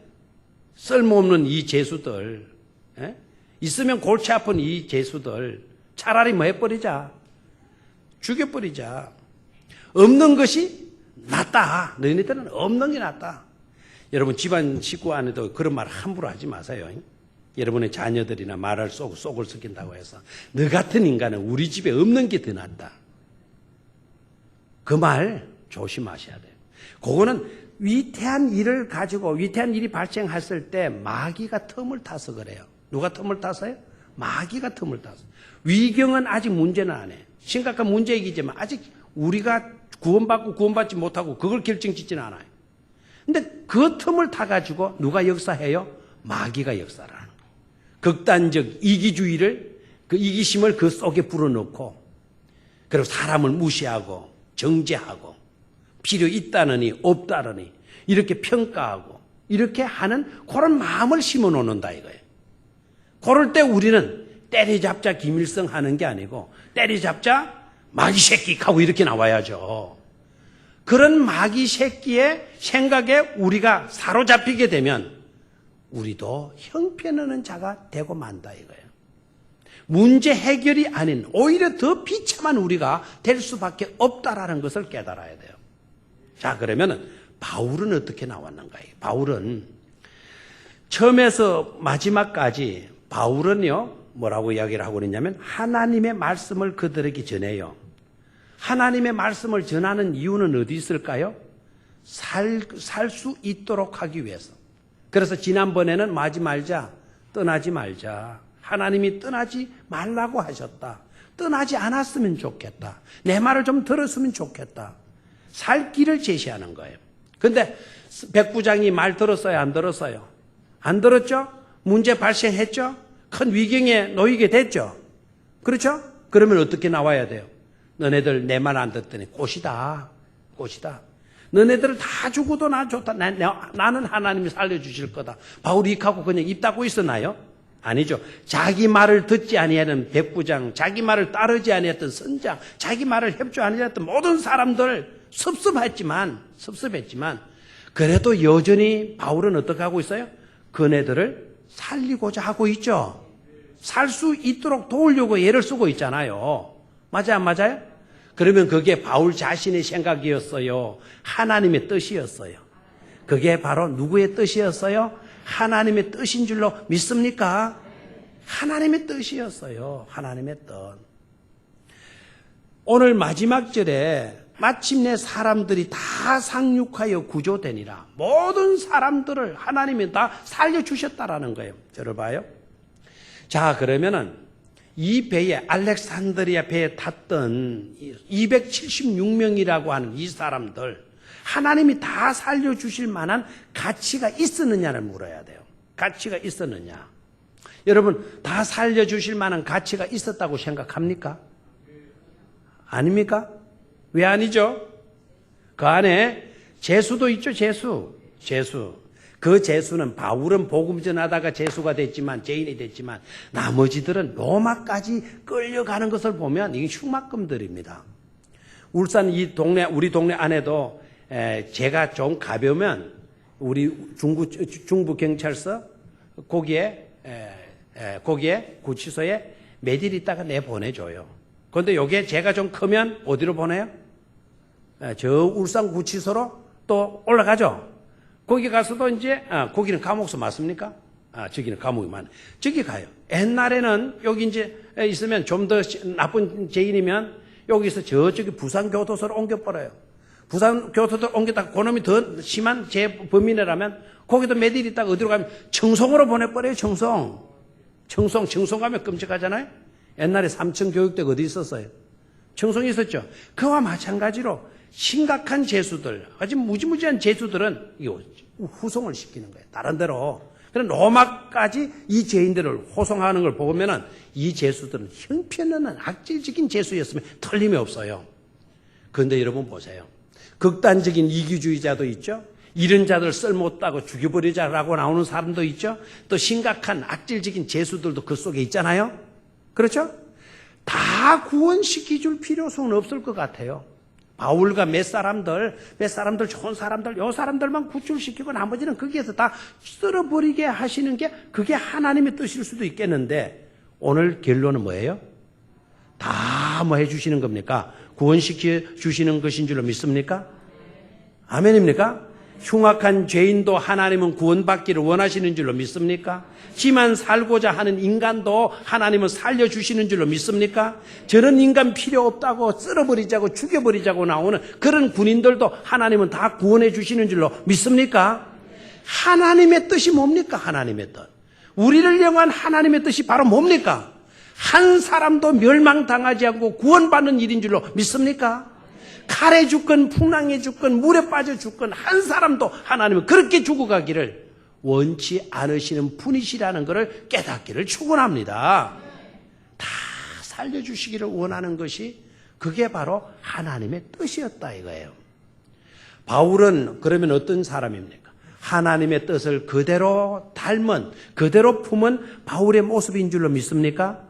쓸모없는 이 죄수들, 예? 있으면 골치 아픈 이 죄수들, 차라리 뭐 해버리자. 죽여버리자. 없는 것이 낫다. 너희들은 없는 게 낫다. 여러분 집안 식구 안에도 그런 말 함부로 하지 마세요. 여러분의 자녀들이나 말을 속을 썩인다고 해서 너 같은 인간은 우리 집에 없는 게 더 낫다. 그 말 조심하셔야 돼요. 그거는 위태한 일을 가지고 위태한 일이 발생했을 때 마귀가 틈을 타서 그래요. 누가 틈을 타서요? 마귀가 틈을 타서. 위경은 아직 문제는 안 해. 심각한 문제이기지만 아직 우리가 구원받고 구원받지 못하고 그걸 결정짓지는 않아요. 근데 그 틈을 타가지고 누가 역사해요? 마귀가 역사를 하는 거예요. 극단적 이기주의를, 그 이기심을 그 속에 불어넣고, 그리고 사람을 무시하고, 정죄하고, 필요 있다느니, 없다느니, 이렇게 평가하고, 이렇게 하는 그런 마음을 심어 놓는다 이거예요. 그럴 때 우리는 때리잡자 김일성 하는 게 아니고, 때리잡자 마귀 새끼 하고 이렇게 나와야죠. 그런 마귀 새끼의 생각에 우리가 사로잡히게 되면 우리도 형편없는 자가 되고 만다 이거예요. 문제 해결이 아닌 오히려 더 비참한 우리가 될 수밖에 없다라는 것을 깨달아야 돼요. 자, 그러면은 바울은 어떻게 나왔는가요? 바울은 처음에서 마지막까지 바울은요 뭐라고 이야기를 하고 있냐면 하나님의 말씀을 그들에게 전해요. 하나님의 말씀을 전하는 이유는 어디 있을까요? 살 수 있도록 하기 위해서. 그래서 지난번에는 떠나지 말자. 하나님이 떠나지 말라고 하셨다. 떠나지 않았으면 좋겠다. 내 말을 좀 들었으면 좋겠다. 살 길을 제시하는 거예요. 근데 백부장이 말 들었어요? 안 들었어요? 안 들었죠? 문제 발생했죠? 큰 위경에 놓이게 됐죠? 그렇죠? 그러면 어떻게 나와야 돼요? 너네들 내 말 안 듣더니 꽃이다. 너네들 다 죽어도 나 좋다. 나는 하나님이 살려주실 거다. 바울이 이하고 그냥 입 닫고 있었나요? 아니죠. 자기 말을 듣지 아니하는 백부장, 자기 말을 따르지 아니했던 선장, 자기 말을 협조 아니했던 모든 사람들 섭섭했지만 그래도 여전히 바울은 어떻게 하고 있어요? 그네들을 살리고자 하고 있죠. 살 수 있도록 도우려고 애를 쓰고 있잖아요. 맞아요, 안 맞아요? 그러면 그게 바울 자신의 생각이었어요? 하나님의 뜻이었어요? 그게 바로 누구의 뜻이었어요? 하나님의 뜻인 줄로 믿습니까? 하나님의 뜻이었어요. 하나님의 뜻. 오늘 마지막 절에 마침내 사람들이 다 상륙하여 구조되니라. 모든 사람들을 하나님이 다 살려주셨다라는 거예요. 저를 봐요. 자, 그러면은 이 배에 알렉산드리아 배에 탔던 276명이라고 하는 이 사람들 하나님이 다 살려주실 만한 가치가 있었느냐를 물어야 돼요. 가치가 있었느냐. 여러분 다 살려주실 만한 가치가 있었다고 생각합니까? 아닙니까? 왜 아니죠? 그 안에 제수도 있죠. 제수. 그 제수는 바울은 복음 전하다가 제수가 됐지만 제인이 됐지만 나머지들은 로마까지 끌려가는 것을 보면 이게 흉막금들입니다. 울산 우리 동네 안에도 제가 좀 가벼우면 우리 중부 경찰서 거기에 구치소에 매일 있다가 내보내줘요. 그런데 요게 제가 좀 크면 어디로 보내요? 저 울산 구치소로 또 올라가죠. 거기 가서도 이제, 거기는 감옥소 맞습니까? 저기는 감옥이 많아요. 저기 가요. 옛날에는 여기 이제 있으면 좀 더 나쁜 죄인이면 여기서 저쪽에 부산교도소로 옮겨버려요. 부산교도소로 옮겼다가 그놈이 더 심한 범인이라면 거기도 몇 일 있다가 어디로 가면 청송으로 보내버려요. 청송 가면 끔찍하잖아요. 옛날에 삼청교육대가 어디 있었어요? 청송이 있었죠. 그와 마찬가지로 심각한 죄수들, 아주 무지무지한 죄수들은 후송을 시키는 거예요. 다른 데로. 그런 로마까지 이 죄인들을 호송하는 걸 보면은 이 죄수들은 형편없는 악질적인 죄수였으면 틀림이 없어요. 그런데 여러분 보세요. 극단적인 이기주의자도 있죠. 이런 자들 쓸모없다고 죽여버리자라고 나오는 사람도 있죠. 또 심각한 악질적인 죄수들도 그 속에 있잖아요. 그렇죠? 다 구원시켜줄 필요성은 없을 것 같아요. 바울과 몇 사람들 좋은 사람들, 요 사람들만 구출시키고 나머지는 거기에서 다 쓸어버리게 하시는 게 그게 하나님의 뜻일 수도 있겠는데 오늘 결론은 뭐예요? 다 뭐 해주시는 겁니까? 구원시켜 주시는 것인 줄로 믿습니까? 아멘입니까? 흉악한 죄인도 하나님은 구원받기를 원하시는 줄로 믿습니까? 지만 살고자 하는 인간도 하나님은 살려주시는 줄로 믿습니까? 저런 인간 필요 없다고 쓸어버리자고 죽여버리자고 나오는 그런 군인들도 하나님은 다 구원해 주시는 줄로 믿습니까? 하나님의 뜻이 뭡니까? 하나님의 뜻. 우리를 향한 하나님의 뜻이 바로 뭡니까? 한 사람도 멸망당하지 않고 구원받는 일인 줄로 믿습니까? 칼에 죽건 풍랑에 죽건 물에 빠져 죽건 한 사람도 하나님은 그렇게 죽어가기를 원치 않으시는 분이시라는 것을 깨닫기를 축원합니다. 다 살려주시기를 원하는 것이 그게 바로 하나님의 뜻이었다 이거예요. 바울은 그러면 어떤 사람입니까? 하나님의 뜻을 그대로 닮은 그대로 품은 바울의 모습인 줄로 믿습니까?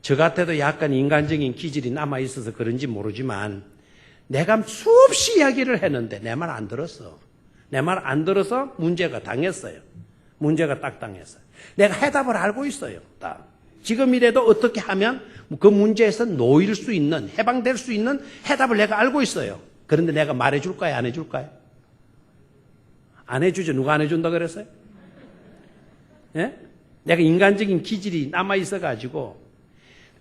저 같아도 약간 인간적인 기질이 남아있어서 그런지 모르지만 내가 수없이 이야기를 했는데 내 말 안 들었어. 내 말 안 들어서 문제가 당했어요. 문제가 딱 당했어요. 내가 해답을 알고 있어요. 딱. 지금이라도 어떻게 하면 그 문제에서 놓일 수 있는, 해방될 수 있는 해답을 내가 알고 있어요. 그런데 내가 말해줄까요? 안 해줄까요? 안 해주죠. 누가 안 해준다 그랬어요? 예? 내가 인간적인 기질이 남아있어가지고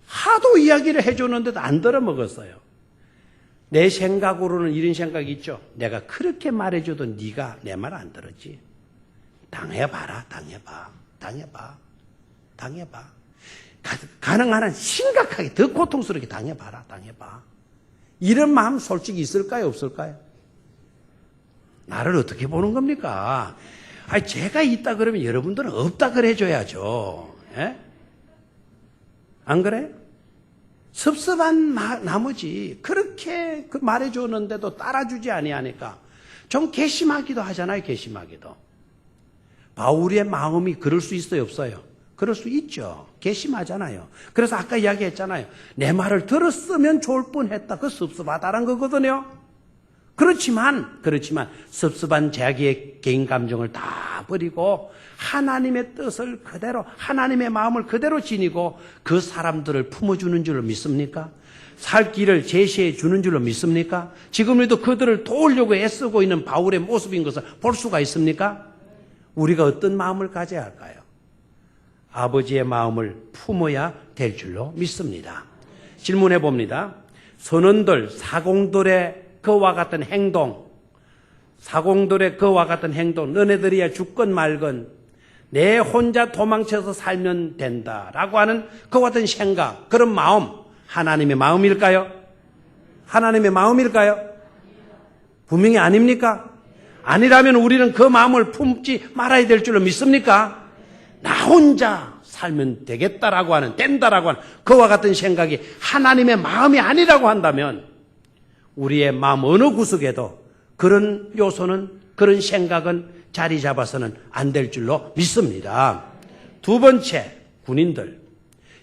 하도 이야기를 해줬는데도 안 들어먹었어요. 내 생각으로는 이런 생각이 있죠. 내가 그렇게 말해줘도 네가 내 말 안 들었지. 당해봐라. 당해봐. 가능한 한 심각하게 더 고통스럽게 당해봐. 이런 마음 솔직히 있을까요? 없을까요? 나를 어떻게 보는 겁니까? 아니, 제가 있다 그러면 여러분들은 없다 그래줘야죠. 예? 안 그래요? 섭섭한 나머지 그렇게 말해줬는데도 따라주지 아니하니까 좀 괘씸하기도 하잖아요. 괘씸하기도. 바울의 마음이 그럴 수 있어요? 없어요? 그럴 수 있죠. 괘씸하잖아요. 그래서 아까 이야기했잖아요. 내 말을 들었으면 좋을 뻔했다. 그 섭섭하다는 거거든요. 그렇지만 섭섭한 자기의 개인 감정을 다 버리고 하나님의 뜻을 그대로, 하나님의 마음을 그대로 지니고 그 사람들을 품어주는 줄로 믿습니까? 살 길을 제시해 주는 줄로 믿습니까? 지금에도 그들을 도우려고 애쓰고 있는 바울의 모습인 것을 볼 수가 있습니까? 우리가 어떤 마음을 가져야 할까요? 아버지의 마음을 품어야 될 줄로 믿습니다. 질문해 봅니다. 선원들, 사공들의 그와 같은 행동, 너네들이야 죽건 말건 내 혼자 도망쳐서 살면 된다라고 하는 그와 같은 생각, 그런 마음, 하나님의 마음일까요? 하나님의 마음일까요? 분명히 아닙니까? 아니라면 우리는 그 마음을 품지 말아야 될 줄로 믿습니까? 나 혼자 살면 되겠다라고 하는, 된다라고 하는 그와 같은 생각이 하나님의 마음이 아니라고 한다면 우리의 마음 어느 구석에도 그런 요소는, 그런 생각은 자리 잡아서는 안 될 줄로 믿습니다. 두 번째, 군인들.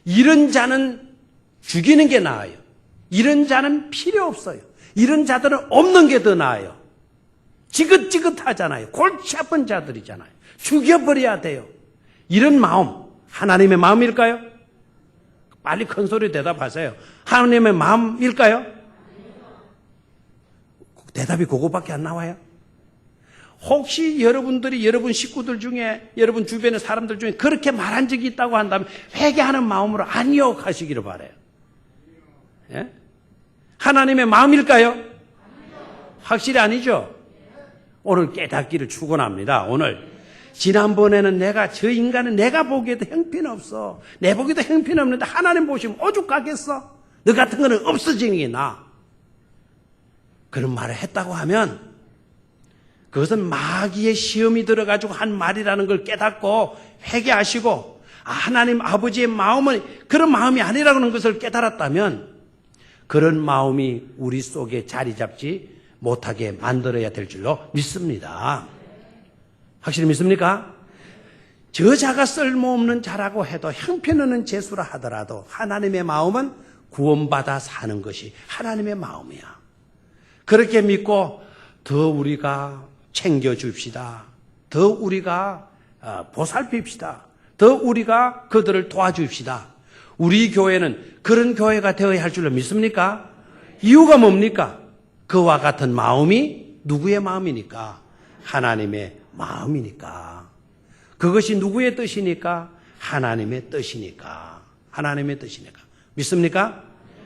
이런 자는 죽이는 게 나아요. 이런 자는 필요 없어요. 이런 자들은 없는 게 더 나아요. 지긋지긋하잖아요. 골치 아픈 자들이잖아요. 죽여버려야 돼요. 이런 마음, 하나님의 마음일까요? 빨리 큰 소리 대답하세요. 하나님의 마음일까요? 대답이 그거밖에 안 나와요? 혹시 여러분들이 여러분 식구들 중에, 여러분 주변의 사람들 중에 그렇게 말한 적이 있다고 한다면 회개하는 마음으로 아니요 하시기를 바라요. 예? 하나님의 마음일까요? 확실히 아니죠? 오늘 깨닫기를 축원합니다. 오늘 지난번에는 저 인간은 내가 보기에도 형편없어. 내 보기에도 형편없는데 하나님 보시면 오죽하겠어? 너 같은 거는 없어지는 게 나아. 그런 말을 했다고 하면 그것은 마귀의 시험이 들어가지고 한 말이라는 걸 깨닫고 회개하시고 하나님 아버지의 마음은 그런 마음이 아니라고 하는 것을 깨달았다면 그런 마음이 우리 속에 자리 잡지 못하게 만들어야 될 줄로 믿습니다. 확실히 믿습니까? 저 자가 쓸모없는 자라고 해도 형편없는 재수라 하더라도 하나님의 마음은 구원받아 사는 것이 하나님의 마음이야. 그렇게 믿고 더 우리가 챙겨줍시다. 더 우리가 보살핍시다. 더 우리가 그들을 도와줍시다. 우리 교회는 그런 교회가 되어야 할 줄로 믿습니까? 이유가 뭡니까? 그와 같은 마음이 누구의 마음이니까? 하나님의 마음이니까. 그것이 누구의 뜻이니까? 하나님의 뜻이니까. 하나님의 뜻이니까. 믿습니까?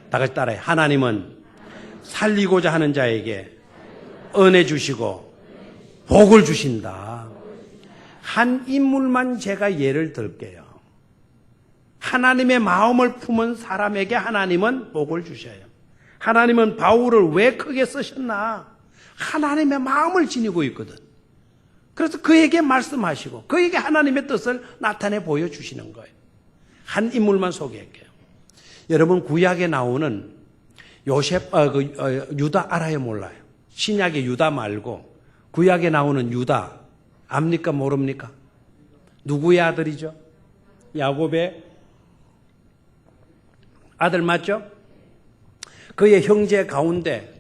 다 같이 따라해. 하나님은 살리고자 하는 자에게 은혜 주시고 복을 주신다. 한 인물만 제가 예를 들게요. 하나님의 마음을 품은 사람에게 하나님은 복을 주셔요. 하나님은 바울을 왜 크게 쓰셨나? 하나님의 마음을 지니고 있거든. 그래서 그에게 말씀하시고 그에게 하나님의 뜻을 나타내 보여주시는 거예요. 한 인물만 소개할게요. 여러분 구약에 나오는 유다 알아요 몰라요? 신약의 유다 말고 구약에 나오는 유다 압니까 모릅니까? 누구의 아들이죠? 야곱의 아들 맞죠? 그의 형제 가운데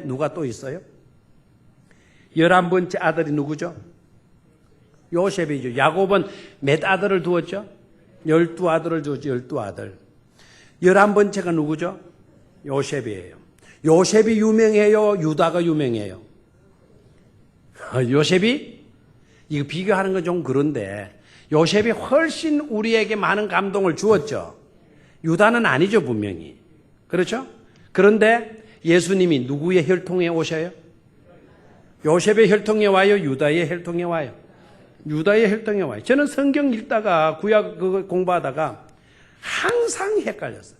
누가 또 있어요? 11번째 아들이 누구죠? 요셉이죠. 야곱은 몇 아들을 두었죠? 12아들을 두었죠. 12아들. 11번째가 누구죠? 요셉이에요. 요셉이 유명해요? 유다가 유명해요? 요셉이? 이거 비교하는 건 좀 그런데 요셉이 훨씬 우리에게 많은 감동을 주었죠. 유다는 아니죠 분명히. 그렇죠? 그런데 예수님이 누구의 혈통에 오셔요? 요셉의 혈통에 와요? 유다의 혈통에 와요? 유다의 혈통에 와요. 저는 성경 읽다가 구약 공부하다가 항상 헷갈렸어요.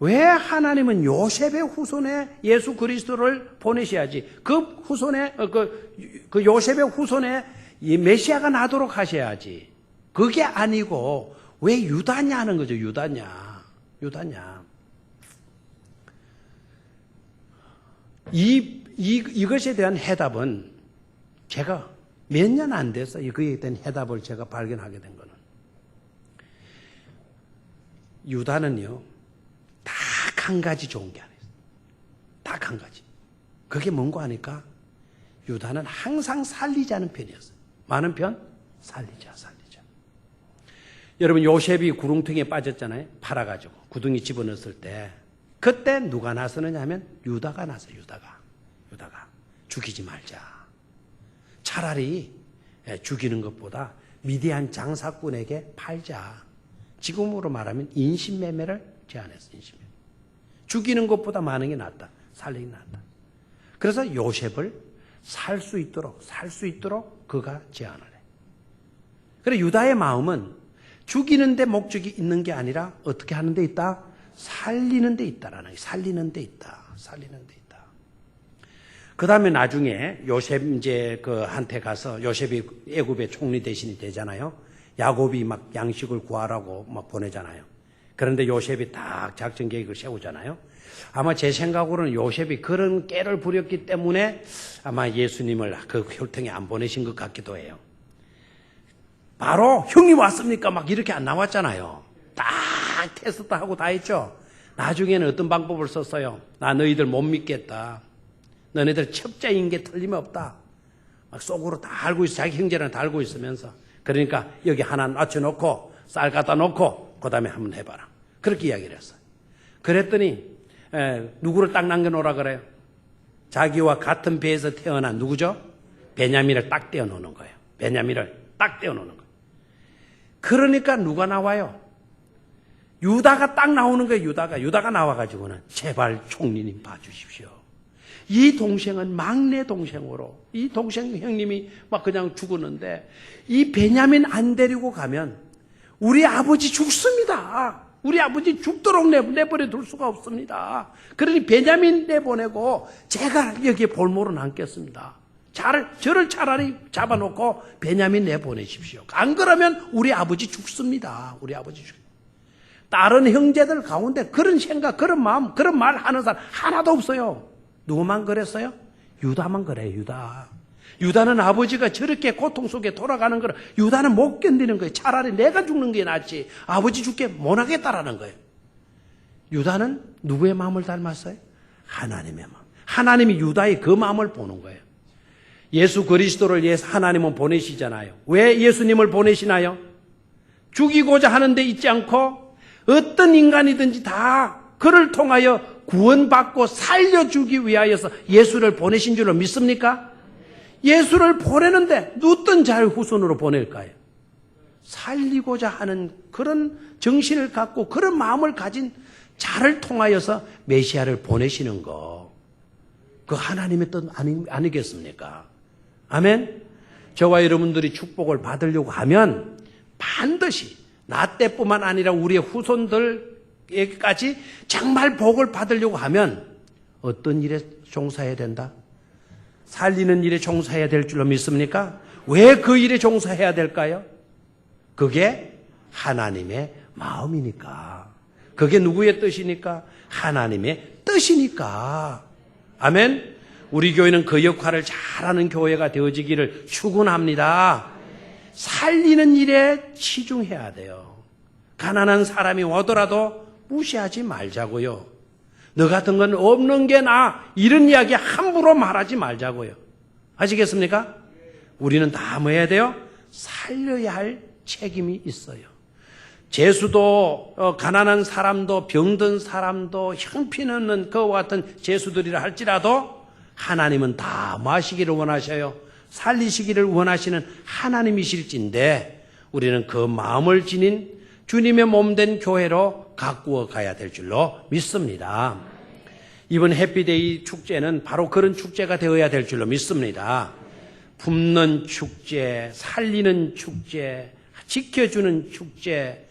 왜 하나님은 요셉의 후손에 예수 그리스도를 보내셔야지 그 후손에 그 요셉의 후손에 이 메시아가 나도록 하셔야지 그게 아니고 왜 유다냐 하는 거죠. 유다냐. 이것에 대한 해답은 제가 몇 년 안 됐어요. 그에 대한 해답을 제가 발견하게 된 거는. 유다는요, 딱 한 가지 좋은 게 아니에요. 딱 한 가지. 그게 뭔가 하니까 유다는 항상 살리자는 편이었어요. 많은 편? 살리자. 여러분, 요셉이 구렁텅이에 빠졌잖아요. 팔아가지고. 구덩이 집어넣었을 때. 그때 누가 나서느냐 하면 유다가 나서요. 유다가. 죽이지 말자. 차라리 죽이는 것보다 미디안 장사꾼에게 팔자. 지금으로 말하면 인신매매를 제안했어요. 인신매매. 죽이는 것보다 많은 게 낫다. 살리는 게 낫다. 그래서 요셉을 살 수 있도록 그가 제안을 해. 그래 유다의 마음은 죽이는 데 목적이 있는 게 아니라 어떻게 하는 데 있다? 살리는 데 있다라는 거예요. 살리는 데 있다. 그 다음에 나중에 요셉 이제 한테 가서 요셉이 애굽의 총리 대신이 되잖아요. 야곱이 막 양식을 구하라고 막 보내잖아요. 그런데 요셉이 딱 작전 계획을 세우잖아요. 아마 제 생각으로는 요셉이 그런 깨를 부렸기 때문에 아마 예수님을 그 혈통에 안 보내신 것 같기도 해요. 바로 형님 왔습니까? 막 이렇게 안 나왔잖아요. 딱 테스트하고 다 했죠. 나중에는 어떤 방법을 썼어요? 나 너희들 못 믿겠다. 너네들 첩자인 게 틀림없다. 막 속으로 다 알고 있어. 자기 형제랑 다 알고 있으면서. 그러니까 여기 하나 낮춰놓고 쌀 갖다 놓고 그 다음에 한번 해봐라. 그렇게 이야기를 했어요. 그랬더니 누구를 딱 남겨놓으라 그래요? 자기와 같은 배에서 태어난 누구죠? 베냐민을 딱 떼어놓는 거예요. 베냐민을 딱 떼어놓는 거예요. 그러니까 누가 나와요? 유다가 딱 나오는 거예요. 유다가 나와가지고는 제발 총리님 봐주십시오. 이 동생은 막내 동생으로 이 동생 형님이 막 그냥 죽었는데 이 베냐민 안 데리고 가면 우리 아버지 죽습니다. 우리 아버지 죽도록 내버려 둘 수가 없습니다. 그러니 베냐민 내보내고 제가 여기에 볼모로 남겠습니다. 저를 차라리 잡아놓고 베냐민 내보내십시오. 안 그러면 우리 아버지 죽습니다. 다른 형제들 가운데 그런 생각, 그런 마음, 그런 말 하는 사람 하나도 없어요. 누구만 그랬어요? 유다만 그래요. 유다는 아버지가 저렇게 고통 속에 돌아가는 걸 유다는 못 견디는 거예요. 차라리 내가 죽는 게 낫지 아버지 죽게 못 하겠다라는 거예요. 유다는 누구의 마음을 닮았어요? 하나님의 마음. 하나님이 유다의 그 마음을 보는 거예요. 예수 그리스도를 하나님은 보내시잖아요. 왜 예수님을 보내시나요? 죽이고자 하는데 있지 않고 어떤 인간이든지 다 그를 통하여 구원받고 살려주기 위하여서 예수를 보내신 줄로 믿습니까? 예수를 보내는데 어떤 잘 후손으로 보낼까요? 살리고자 하는 그런 정신을 갖고 그런 마음을 가진 자를 통하여서 메시아를 보내시는 거, 그 하나님의 뜻 아니겠습니까? 아멘? 저와 여러분들이 축복을 받으려고 하면 반드시 나 때뿐만 아니라 우리의 후손들에게까지 정말 복을 받으려고 하면 어떤 일에 종사해야 된다? 살리는 일에 종사해야 될 줄로 믿습니까? 왜 그 일에 종사해야 될까요? 그게 하나님의 마음이니까. 그게 누구의 뜻이니까? 하나님의 뜻이니까. 아멘? 우리 교회는 그 역할을 잘하는 교회가 되어지기를 축원합니다. 살리는 일에 치중해야 돼요. 가난한 사람이 오더라도 무시하지 말자고요. 너 같은 건 없는 게 나아. 이런 이야기 함부로 말하지 말자고요. 아시겠습니까? 우리는 다 뭐 해야 돼요? 살려야 할 책임이 있어요. 재수도 가난한 사람도 병든 사람도 형편없는 그와 같은 재수들이라 할지라도 하나님은 다 뭐 하시기를 원하셔요? 살리시기를 원하시는 하나님이실진데 우리는 그 마음을 지닌 주님의 몸된 교회로 가꾸어 가야 될 줄로 믿습니다. 이번 해피데이 축제는 바로 그런 축제가 되어야 될 줄로 믿습니다. 품는 축제, 살리는 축제, 지켜주는 축제,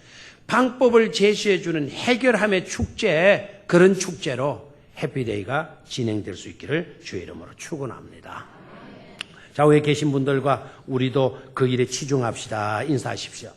방법을 제시해주는 해결함의 축제, 그런 축제로 해피데이가 진행될 수 있기를 주의 이름으로 축원합니다. 자, 위에 계신 분들과 우리도 그 일에 치중합시다. 인사하십시오.